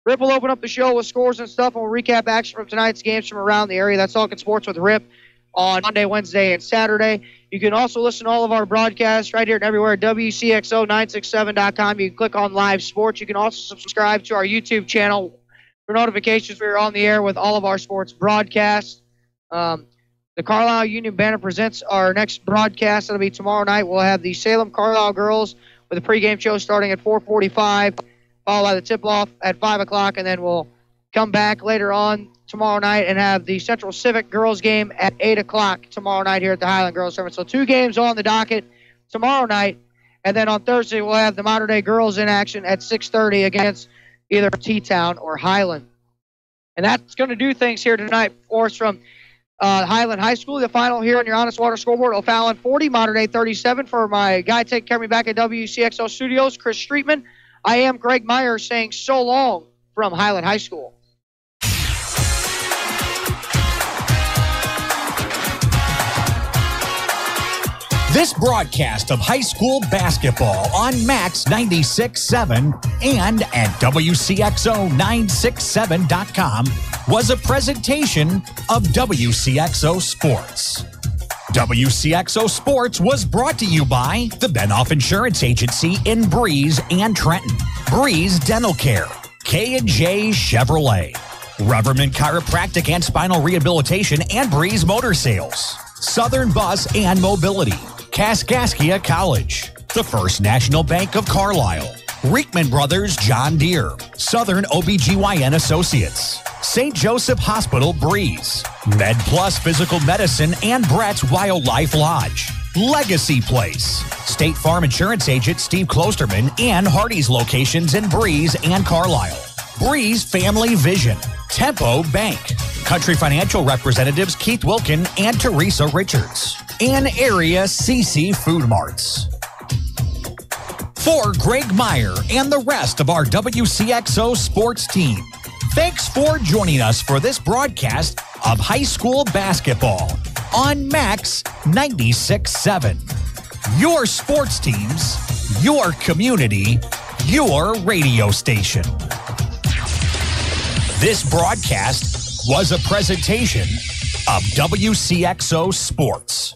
Speaker 2: Rip will open up the show with scores and stuff, and we'll recap action from tonight's games from around the area. That's Talking Sports with Rip on Monday, Wednesday, and Saturday. You can also listen to all of our broadcasts right here and everywhere at WCXO967.com. You can click on Live Sports. You can also subscribe to our YouTube channel for notifications. We are on the air with all of our sports broadcasts. The Carlisle Union Banner presents our next broadcast. That'll be tomorrow night. We'll have the Salem Carlisle girls with a pregame show starting at 4:45, followed by the tip-off at 5 o'clock, and then we'll come back later on tomorrow night and have the Central Civic girls game at 8 o'clock tomorrow night here at the Highland Girls Tournament. So 2 games on the docket tomorrow night, and then on Thursday we'll have the Mater Dei girls in action at 6:30 against either T-Town or Highland. And that's going to do things here tonight for us from Highland High School. The final here on your Honest Water scoreboard, O'Fallon 40, Modern Day 37. For my guy taking care of me back at WCXO Studios, Chris Streetman, I am Greg Meyer saying so long from Highland High School.
Speaker 1: This broadcast of high school basketball on Max 96.7 and at WCXO967.com was a presentation of WCXO Sports. WCXO Sports was brought to you by the Benhoff Insurance Agency in Breeze and Trenton, Breeze Dental Care, K&J Chevrolet, Reverman Chiropractic and Spinal Rehabilitation and Breeze Motor Sales, Southern Bus and Mobility, Kaskaskia College, the First National Bank of Carlisle, Reekman Brothers John Deere, Southern OBGYN Associates, St. Joseph Hospital Breeze, Med Plus Physical Medicine and Brett's Wildlife Lodge, Legacy Place, State Farm Insurance Agent Steve Klosterman and Hardy's locations in Breeze and Carlisle, Breeze Family Vision, Tempo Bank, Country Financial representatives Keith Wilkin and Teresa Richards, and Area CC Food Marts. For Greg Meyer and the rest of our WCXO sports team, thanks for joining us for this broadcast of high school basketball on Max 96.7. Your sports teams, your community, your radio station. This broadcast was a presentation of WCXO Sports.